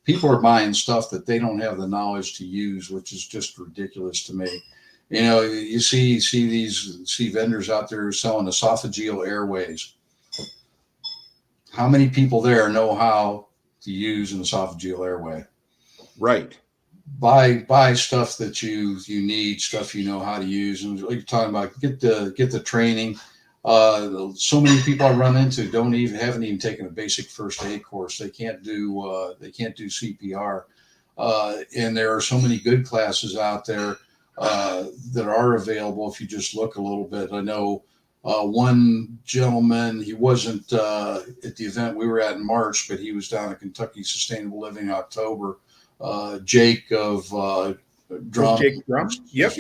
G: People are buying stuff that they don't have the knowledge to use, which is just ridiculous to me. You see vendors out there selling esophageal airways. How many people there know how to use an esophageal airway? Right. Buy stuff that you need, stuff you know how to use, and like you're talking about, get the training. So many people I run into haven't even taken a basic first aid course. They can't do CPR, and there are so many good classes out there that are available if you just look a little bit. I know one gentleman, he wasn't at the event we were at in March, but he was down at Kentucky Sustainable Living in October. Jake of Drum.
F: Jake Drum? Yep.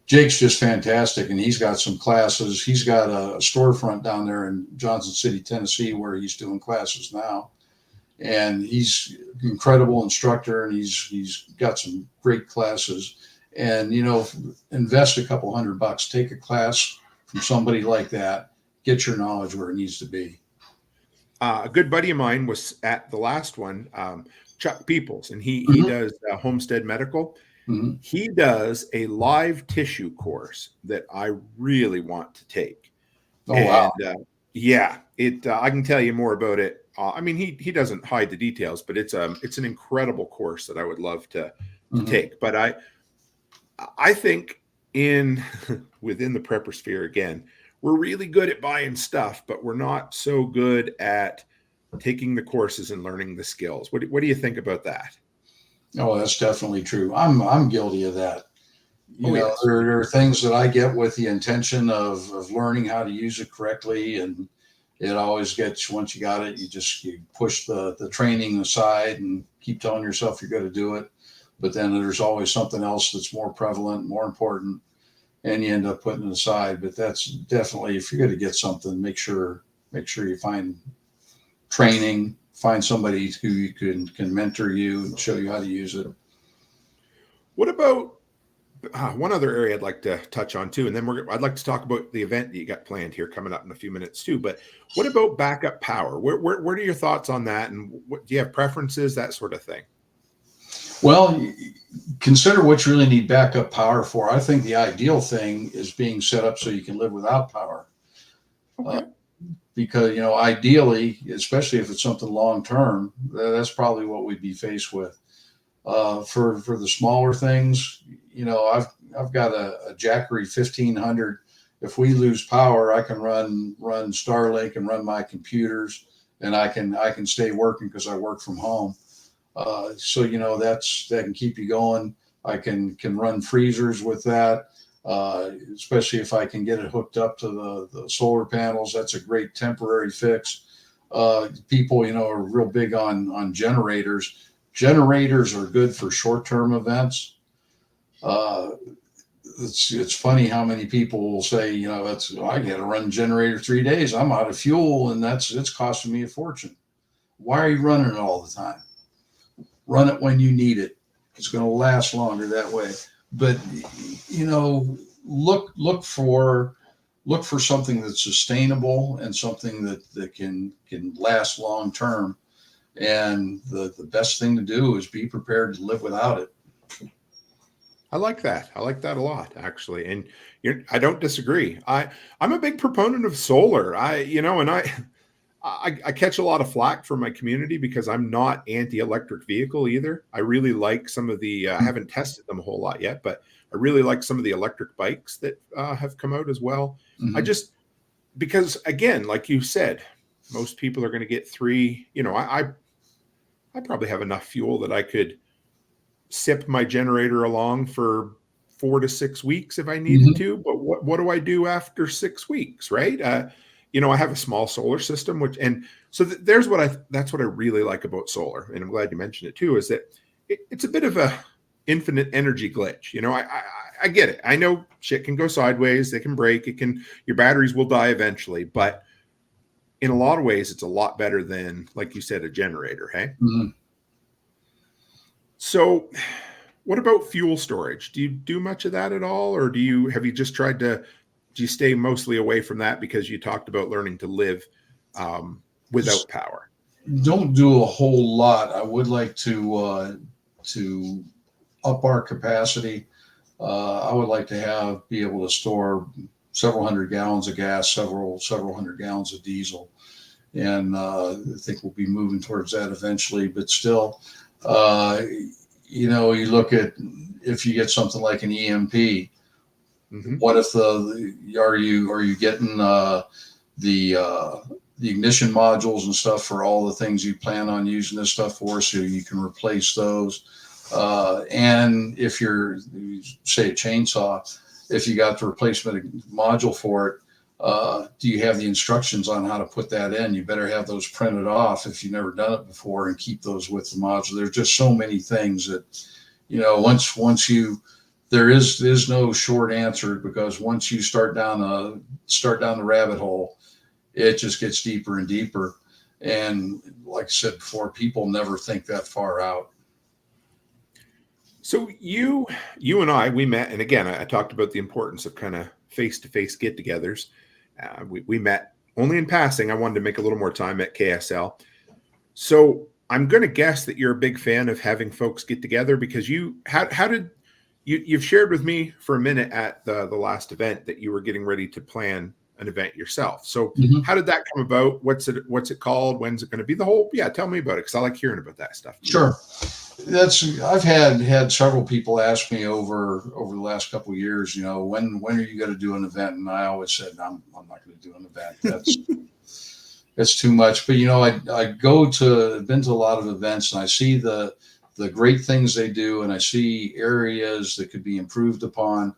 G: Jake's just fantastic, and he's got some classes. He's got a storefront down there in Johnson City, Tennessee, where he's doing classes now. And he's an incredible instructor, and he's got some great classes. And, invest a couple $100, take a class from somebody like that, get your knowledge where it needs to be.
F: A good buddy of mine was at the last one, Chuck Peoples, and he does Homestead Medical. Mm-hmm. He does a live tissue course that I really want to take. Oh, wow. Yeah, I can tell you more about it. He doesn't hide the details, but it's an incredible course that I would love to take. But I think within the prepper sphere, again, we're really good at buying stuff, but we're not so good at taking the courses and learning the skills. What do you think about that?
G: Oh, that's definitely true. I'm guilty of that. Yes. There are things that I get with the intention of learning how to use it correctly, and it always gets, once you got it, you push the training aside and keep telling yourself you're going to do it. But then there's always something else that's more prevalent, more important, and you end up putting it aside. But that's definitely, if you're going to get something, make sure you find training, find somebody who can mentor you and show you how to use it.
F: What about one other area I'd like to touch on too, and then I'd like to talk about the event that you got planned here coming up in a few minutes too. But what about backup power? What are your thoughts on that, and do you have preferences, that sort of thing?
G: Well, consider what you really need backup power for. I think the ideal thing is being set up so you can live without power. Okay. Because, ideally, especially if it's something long-term, that's probably what we'd be faced with. For the smaller things, I've got a Jackery 1500. If we lose power, I can run Starlink and run my computers, and I can stay working because I work from home. So that can keep you going. I can run freezers with that. Especially if I can get it hooked up to the solar panels. That's a great temporary fix. People, are real big on generators. Generators are good for short-term events. It's funny how many people will say, I got to run a generator 3 days. I'm out of fuel, and it's costing me a fortune. Why are you running it all the time? Run it when you need it. It's going to last longer that way. But look for look for something that's sustainable and something that can last long term. And the best thing to do is be prepared to live without it.
F: I like that. I like that a lot, actually. And I don't disagree. I'm a big proponent of solar. I catch a lot of flack from my community because I'm not anti-electric vehicle either. I really like some of the, I haven't tested them a whole lot yet, but I really like some of the electric bikes that have come out as well.
G: Mm-hmm.
F: Because again, like you said, most people are going to get 3, I probably have enough fuel that I could sip my generator along for 4 to 6 weeks if I needed to. But what do I do after 6 weeks, right? I have a small solar system, that's what I really like about solar. And I'm glad you mentioned it too, is that it's a bit of a infinite energy glitch. I get it. I know shit can go sideways. They can break. Your batteries will die eventually, but in a lot of ways, it's a lot better than, like you said, a generator. Hey.
G: Mm-hmm.
F: So what about fuel storage? Do you do much of that at all? Or do you stay mostly away from that because you talked about learning to live without power?
G: Don't do a whole lot. I would like to up our capacity. I would like to be able to store several hundred gallons of gas, several hundred gallons of diesel. And I think we'll be moving towards that eventually, but still, you look at, if you get something like an EMP, what if are you getting the ignition modules and stuff for all the things you plan on using this stuff for, so you can replace those? And if you're, say, a chainsaw, if you got the replacement module for it, do you have the instructions on how to put that in? You better have those printed off if you've never done it before, and keep those with the module. There's just so many things that, there is no short answer, because once you start down the rabbit hole, it just gets deeper and deeper. And like I said before, people never think that far out.
F: So you and we met, and again, I talked about the importance of kind of face-to-face get-togethers. We met only in passing. I wanted to make a little more time at KSL. So I'm going to guess that you're a big fan of having folks get together, because you've shared with me for a minute at the last event that you were getting ready to plan an event yourself. So how did that come about? What's it called? When's it going to be? Tell me about it, because I like hearing about that stuff.
G: Sure. I've had several people ask me over the last couple of years, when are you going to do an event? And I always said, I'm not going to do an event. That's too much. But I been to a lot of events, and I see the great things they do, and I see areas that could be improved upon,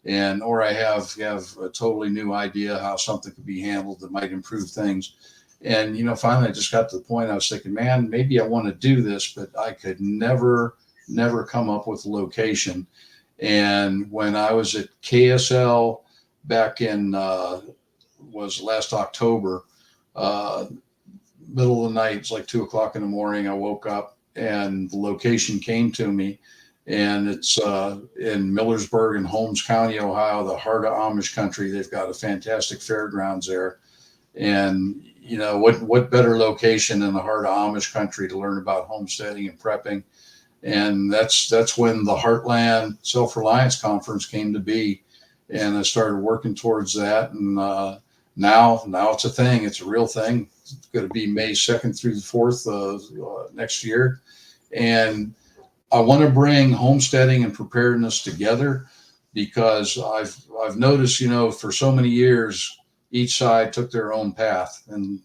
G: or I have a totally new idea how something could be handled that might improve things. And, finally I just got to the point I was thinking, man, maybe I want to do this, but I could never come up with a location. And when I was at KSL back in, was last October, middle of the night, it's like 2:00 in the morning, I woke up and the location came to me, and it's in Millersburg in Holmes County, Ohio, the heart of Amish country. They've got a fantastic fairgrounds there. And what better location in the heart of Amish country to learn about homesteading and prepping? And that's when the Heartland Self-Reliance Conference came to be, and I started working towards that. And now it's a thing. It's a real thing. It's going to be May 2nd through the 4th next year, and I want to bring homesteading and preparedness together, because I've noticed, for so many years, each side took their own path, and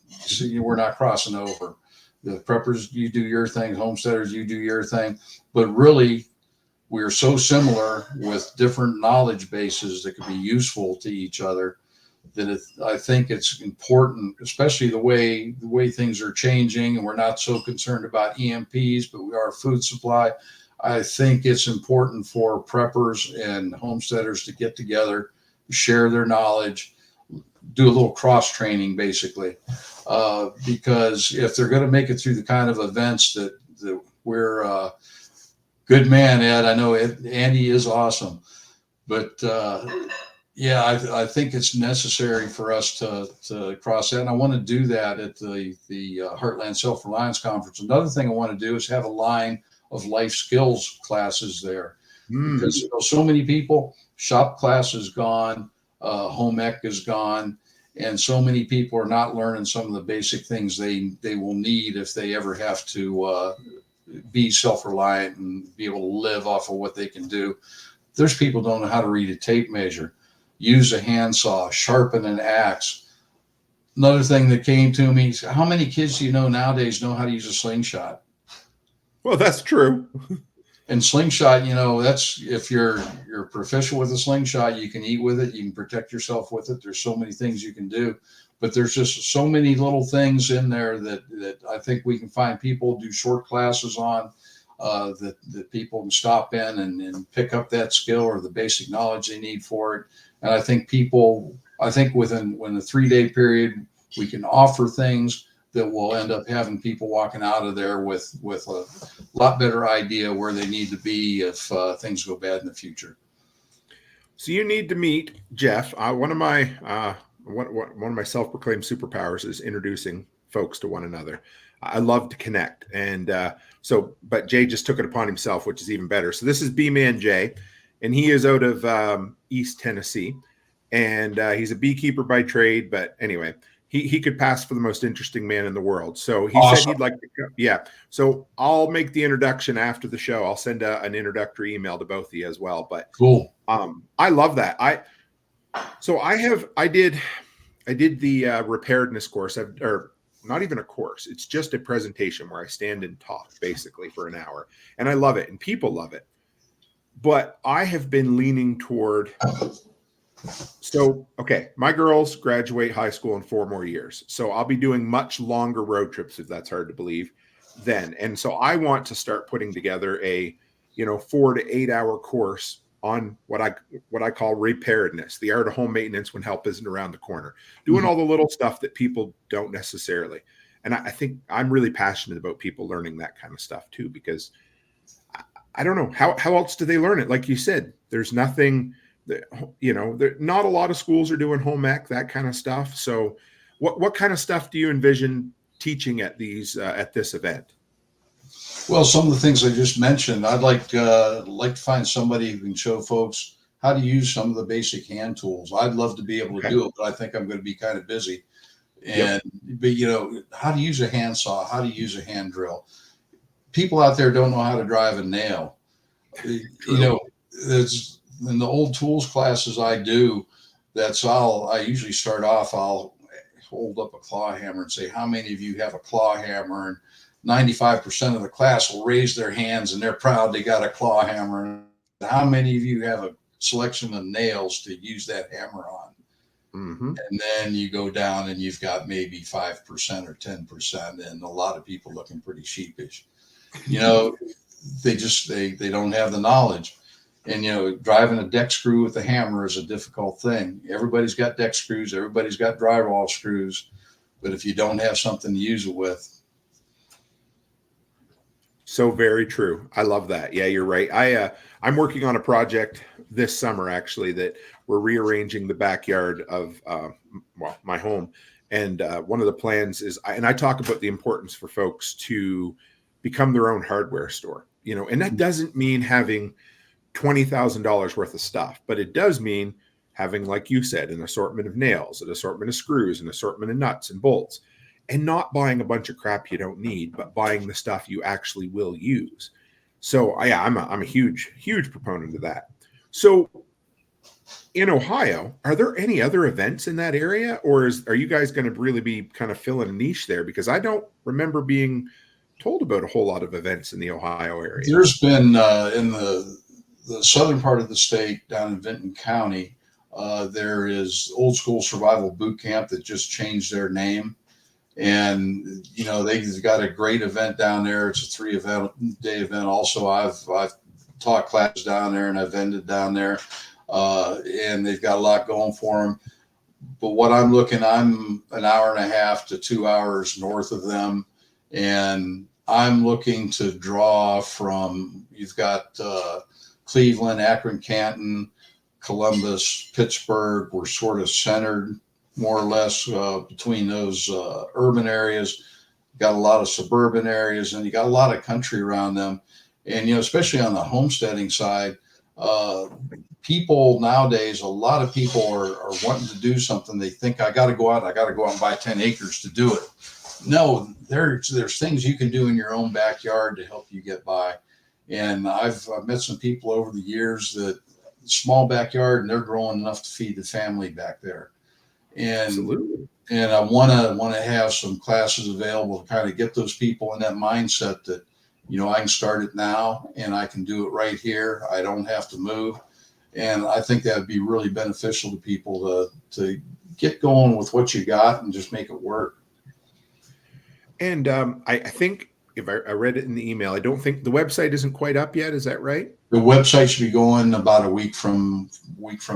G: we're not crossing over. The preppers, you do your thing; homesteaders, you do your thing. But really, we're so similar with different knowledge bases that could be useful to each other, that I think it's important, especially the way things are changing, and we're not so concerned about EMPs, but we are food supply. I think it's important for preppers and homesteaders to get together, share their knowledge, do a little cross training, basically, because if they're going to make it through the kind of events that we're good man, Ed. I know Andy is awesome, but Yeah, I think it's necessary for us to cross that, and I want to do that at the Heartland Self-Reliance Conference. Another thing I want to do is have a line of life skills classes there, because so many people, shop class is gone, home ec is gone, and so many people are not learning some of the basic things they will need if they ever have to be self-reliant and be able to live off of what they can do. There's people don't know how to read a tape measure, use a handsaw, sharpen an axe. Another thing that came to me, how many kids do you know nowadays know how to use a slingshot?
F: Well, that's true.
G: And slingshot, that's, if you're proficient with a slingshot, you can eat with it, you can protect yourself with it. There's so many things you can do, but there's just so many little things in there that I think we can find people do short classes on, that people can stop in and pick up that skill or the basic knowledge they need for it. And I think within the 3-day period, we can offer things that will end up having people walking out of there with a lot better idea where they need to be if things go bad in the future.
F: So you need to meet Jeff. One of my self-proclaimed superpowers is introducing folks to one another. I love to connect, and but Jay just took it upon himself, which is even better. So this is B-Man Jay, and he is out of East Tennessee, and he's a beekeeper by trade. But anyway, he could pass for the most interesting man in the world. So he said he'd like to come. Yeah. So I'll make the introduction after the show. I'll send an introductory email to both of you as well. But
G: cool.
F: I love that. I did the preparedness course, or not even a course. It's just a presentation where I stand and talk basically for an hour, and I love it, and people love it. But I have been leaning toward. So, okay, my girls graduate high school in 4 more years. So I'll be doing much longer road trips, if that's hard to believe, then. And so I want to start putting together a, 4 to 8 hour course on what I call preparedness, the art of home maintenance when help isn't around the corner, doing all the little stuff that people don't necessarily. And I think I'm really passionate about people learning that kind of stuff too, because I don't know how else do they learn it? Like you said, there's nothing. Not a lot of schools are doing home ec, that kind of stuff. So what kind of stuff do you envision teaching at this event?
G: Well, some of the things I just mentioned, I'd like to find somebody who can show folks how to use some of the basic hand tools. I'd love to be able to do it, but I think I'm going to be kind of busy. But how to use a handsaw, how to use a hand drill. People out there don't know how to drive a nail. There's in the old tools classes I do, I usually start off, I'll hold up a claw hammer and say, how many of you have a claw hammer? And 95% of the class will raise their hands and they're proud they got a claw hammer. And how many of you have a selection of nails to use that hammer on? Mm-hmm. And then you go down and you've got maybe 5% or 10%, and a lot of people looking pretty sheepish. They don't have the knowledge. And, driving a deck screw with a hammer is a difficult thing. Everybody's got deck screws. Everybody's got drywall screws. But if you don't have something to use it with.
F: So very true. I love that. Yeah, you're right. I'm working on a project this summer, actually, that we're rearranging the backyard of, my home. And one of the plans is, and I talk about the importance for folks to become their own hardware store, and that doesn't mean having $20,000 worth of stuff, but it does mean having, like you said, an assortment of nails, an assortment of screws, an assortment of nuts and bolts, and not buying a bunch of crap you don't need, but buying the stuff you actually will use. So I'm a huge proponent of that. So in Ohio, are there any other events in that area, or are you guys going to really be kind of filling a niche there? Because I don't remember being told about a whole lot of events in the Ohio area.
G: There's been in the southern part of the state, down in Vinton County, there is Old School Survival Boot Camp that just changed their name. And, they've got a great event down there. It's a 3-day event. Also, I've taught classes down there and I've ended down there. And they've got a lot going for them. But what I'm an hour and a half to 2 hours north of them. And I'm looking to draw from, you've got Cleveland, Akron, Canton, Columbus, Pittsburgh. We're sort of centered more or less between those urban areas. Got a lot of suburban areas, and you got a lot of country around them. And, especially on the homesteading side, people nowadays, a lot of people are wanting to do something. They think, I got to go out and buy 10 acres to do it. No, there's things you can do in your own backyard to help you get by. And I've met some people over the years that small backyard, and they're growing enough to feed the family back there. And
F: Absolutely.
G: And I want to have some classes available to kind of get those people in that mindset that, I can start it now and I can do it right here. I don't have to move. And I think that would be really beneficial to people to get going with what you got and just make it work.
F: And I think if I read it in the email, I don't think the website isn't quite up yet. Is that right?
G: The website should be going about a week from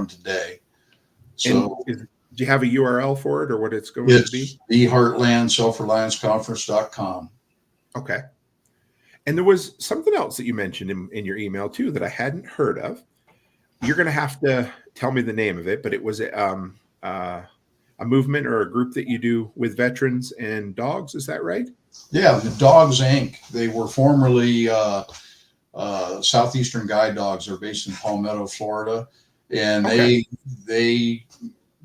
G: today. So
F: do you have a URL for it or what it's going to be?
G: The Heartland Self-Reliance Conference.com.
F: Okay. And there was something else that you mentioned in your email too that I hadn't heard of. You're going to have to tell me the name of it, but it was a movement or a group that you do with veterans and dogs. Is that right?
G: Yeah, the Dogs Inc. They were formerly Southeastern Guide Dogs. They're based in Palmetto, Florida, and they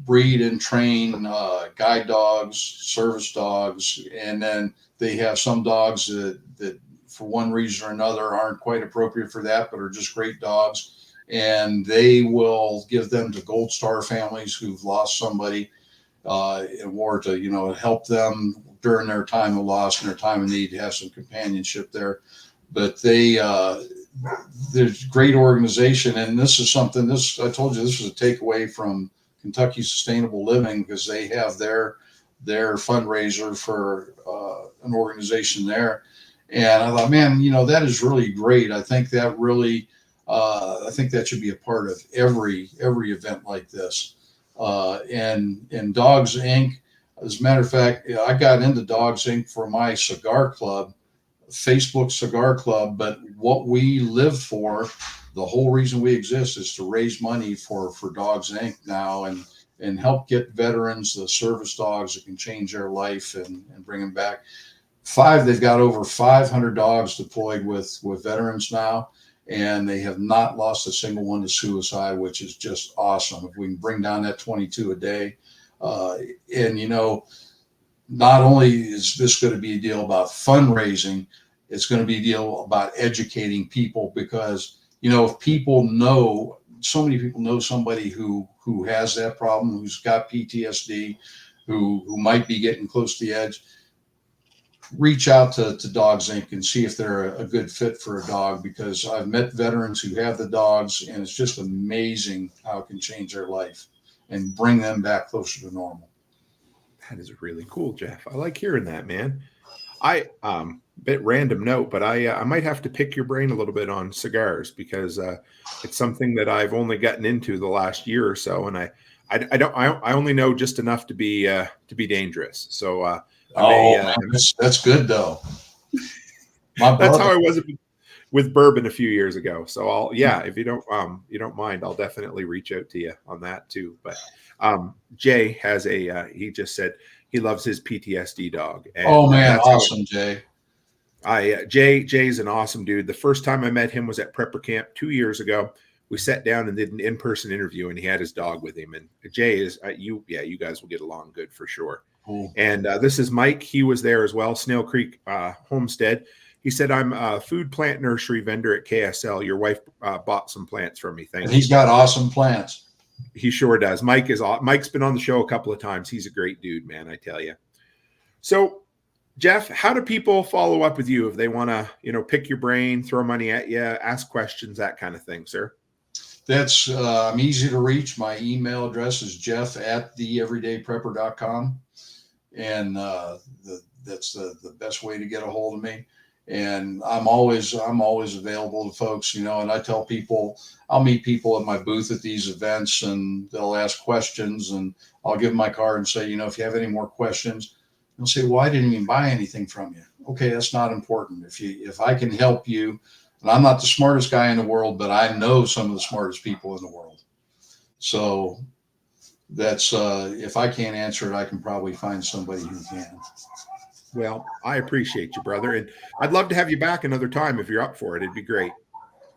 G: breed and train guide dogs, service dogs, and then they have some dogs that for one reason or another aren't quite appropriate for that, but are just great dogs. And they will give them to Gold Star families who've lost somebody in war to, help them during their time of loss and their time of need to have some companionship there. But there's great organization. And this is something, I told you, this was a takeaway from Kentucky Sustainable Living, because they have their fundraiser for an organization there. And I thought, man, that is really great. I think that really, I think that should be a part of every event like this. And Dogs Inc., as a matter of fact, I got into Dogs Inc. for my cigar club, Facebook cigar club. But what we live for, the whole reason we exist, is to raise money for Dogs Inc. now and help get veterans the service dogs that can change their life and bring them back. They've got over 500 dogs deployed with veterans now, and they have not lost a single one to suicide, which is just awesome. If we can bring down that 22 a day, and not only is this going to be a deal about fundraising, it's going to be a deal about educating people, because if people know, so many people know somebody who has that problem, who's got PTSD, who might be getting close to the edge. Reach out to Dogs Inc. and see if they're a good fit for a dog, because I've met veterans who have the dogs, and it's just amazing how it can change their life and bring them back closer to normal.
F: That is really cool, Jeff. I like hearing that, man. Bit random note, but I might have to pick your brain a little bit on cigars, because it's something that I've only gotten into the last year or so, and I only know just enough to be dangerous. So
G: that's good though.
F: That's how I was with bourbon a few years ago. So if you don't mind, I'll definitely reach out to you on that too. But Jay has he just said he loves his PTSD dog. And
G: awesome, Jay.
F: Jay's an awesome dude. The first time I met him was at prepper camp 2 years ago. We sat down and did an in-person interview, and he had his dog with him. And Jay is you guys will get along good for sure. Cool. And this is Mike. He was there as well. Snail Creek Homestead. He said, I'm a food plant nursery vendor at KSL. Your wife bought some plants from me. Thank you.
G: He's got awesome plants. He
F: sure does. Mike's been on the show a couple of times. He's a great dude, man, I tell you. So, Jeff, how do people follow up with you if they want to, pick your brain, throw money at you, ask questions, that kind of thing, sir?
G: That's I'm easy to reach. My email address is jeff@theeverydayprepper.com. And that's the best way to get a hold of me. And I'm always available to folks, and I tell people, I'll meet people at my booth at these events, and they'll ask questions, and I'll give them my card and say, if you have any more questions, they'll say, well, I didn't even buy anything from you. Okay, that's not important. If I can help you, and I'm not the smartest guy in the world, but I know some of the smartest people in the world. So that's if I can't answer it, I can probably find somebody who can.
F: Well, I appreciate you, brother. And I'd love to have you back another time if you're up for it. It'd be great.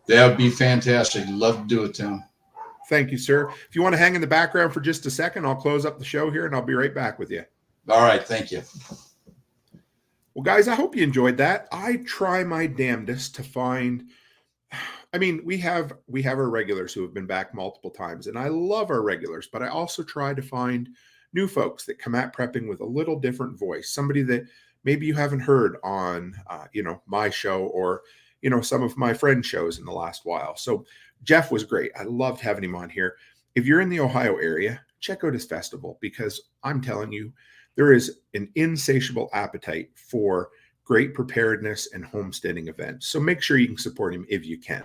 G: That would be fantastic. Love to do it, Tim.
F: Thank you, sir. If you want to hang in the background for just a second, I'll close up the show here and I'll be right back with you.
G: All right. Thank you.
F: Well, guys, I hope you enjoyed that. I try my damnedest to find, I mean, we have our regulars who have been back multiple times, and I love our regulars, but I also try to find new folks that come at prepping with a little different voice, somebody that maybe you haven't heard on, my show or, some of my friends' shows in the last while. So Jeff was great. I loved having him on here. If you're in the Ohio area, check out his festival, because I'm telling you, there is an insatiable appetite for great preparedness and homesteading events. So make sure you can support him if you can.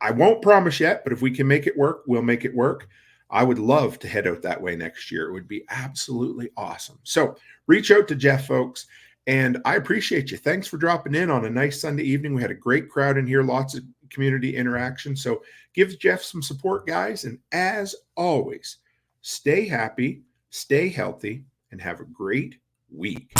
F: I won't promise yet, but if we can make it work, we'll make it work. I would love to head out that way next year. It would be absolutely awesome. So reach out to Jeff, folks. And I appreciate you. Thanks for dropping in on a nice Sunday evening. We had a great crowd in here, lots of community interaction. So give Jeff some support, guys. And as always, stay happy, stay healthy, and have a great week.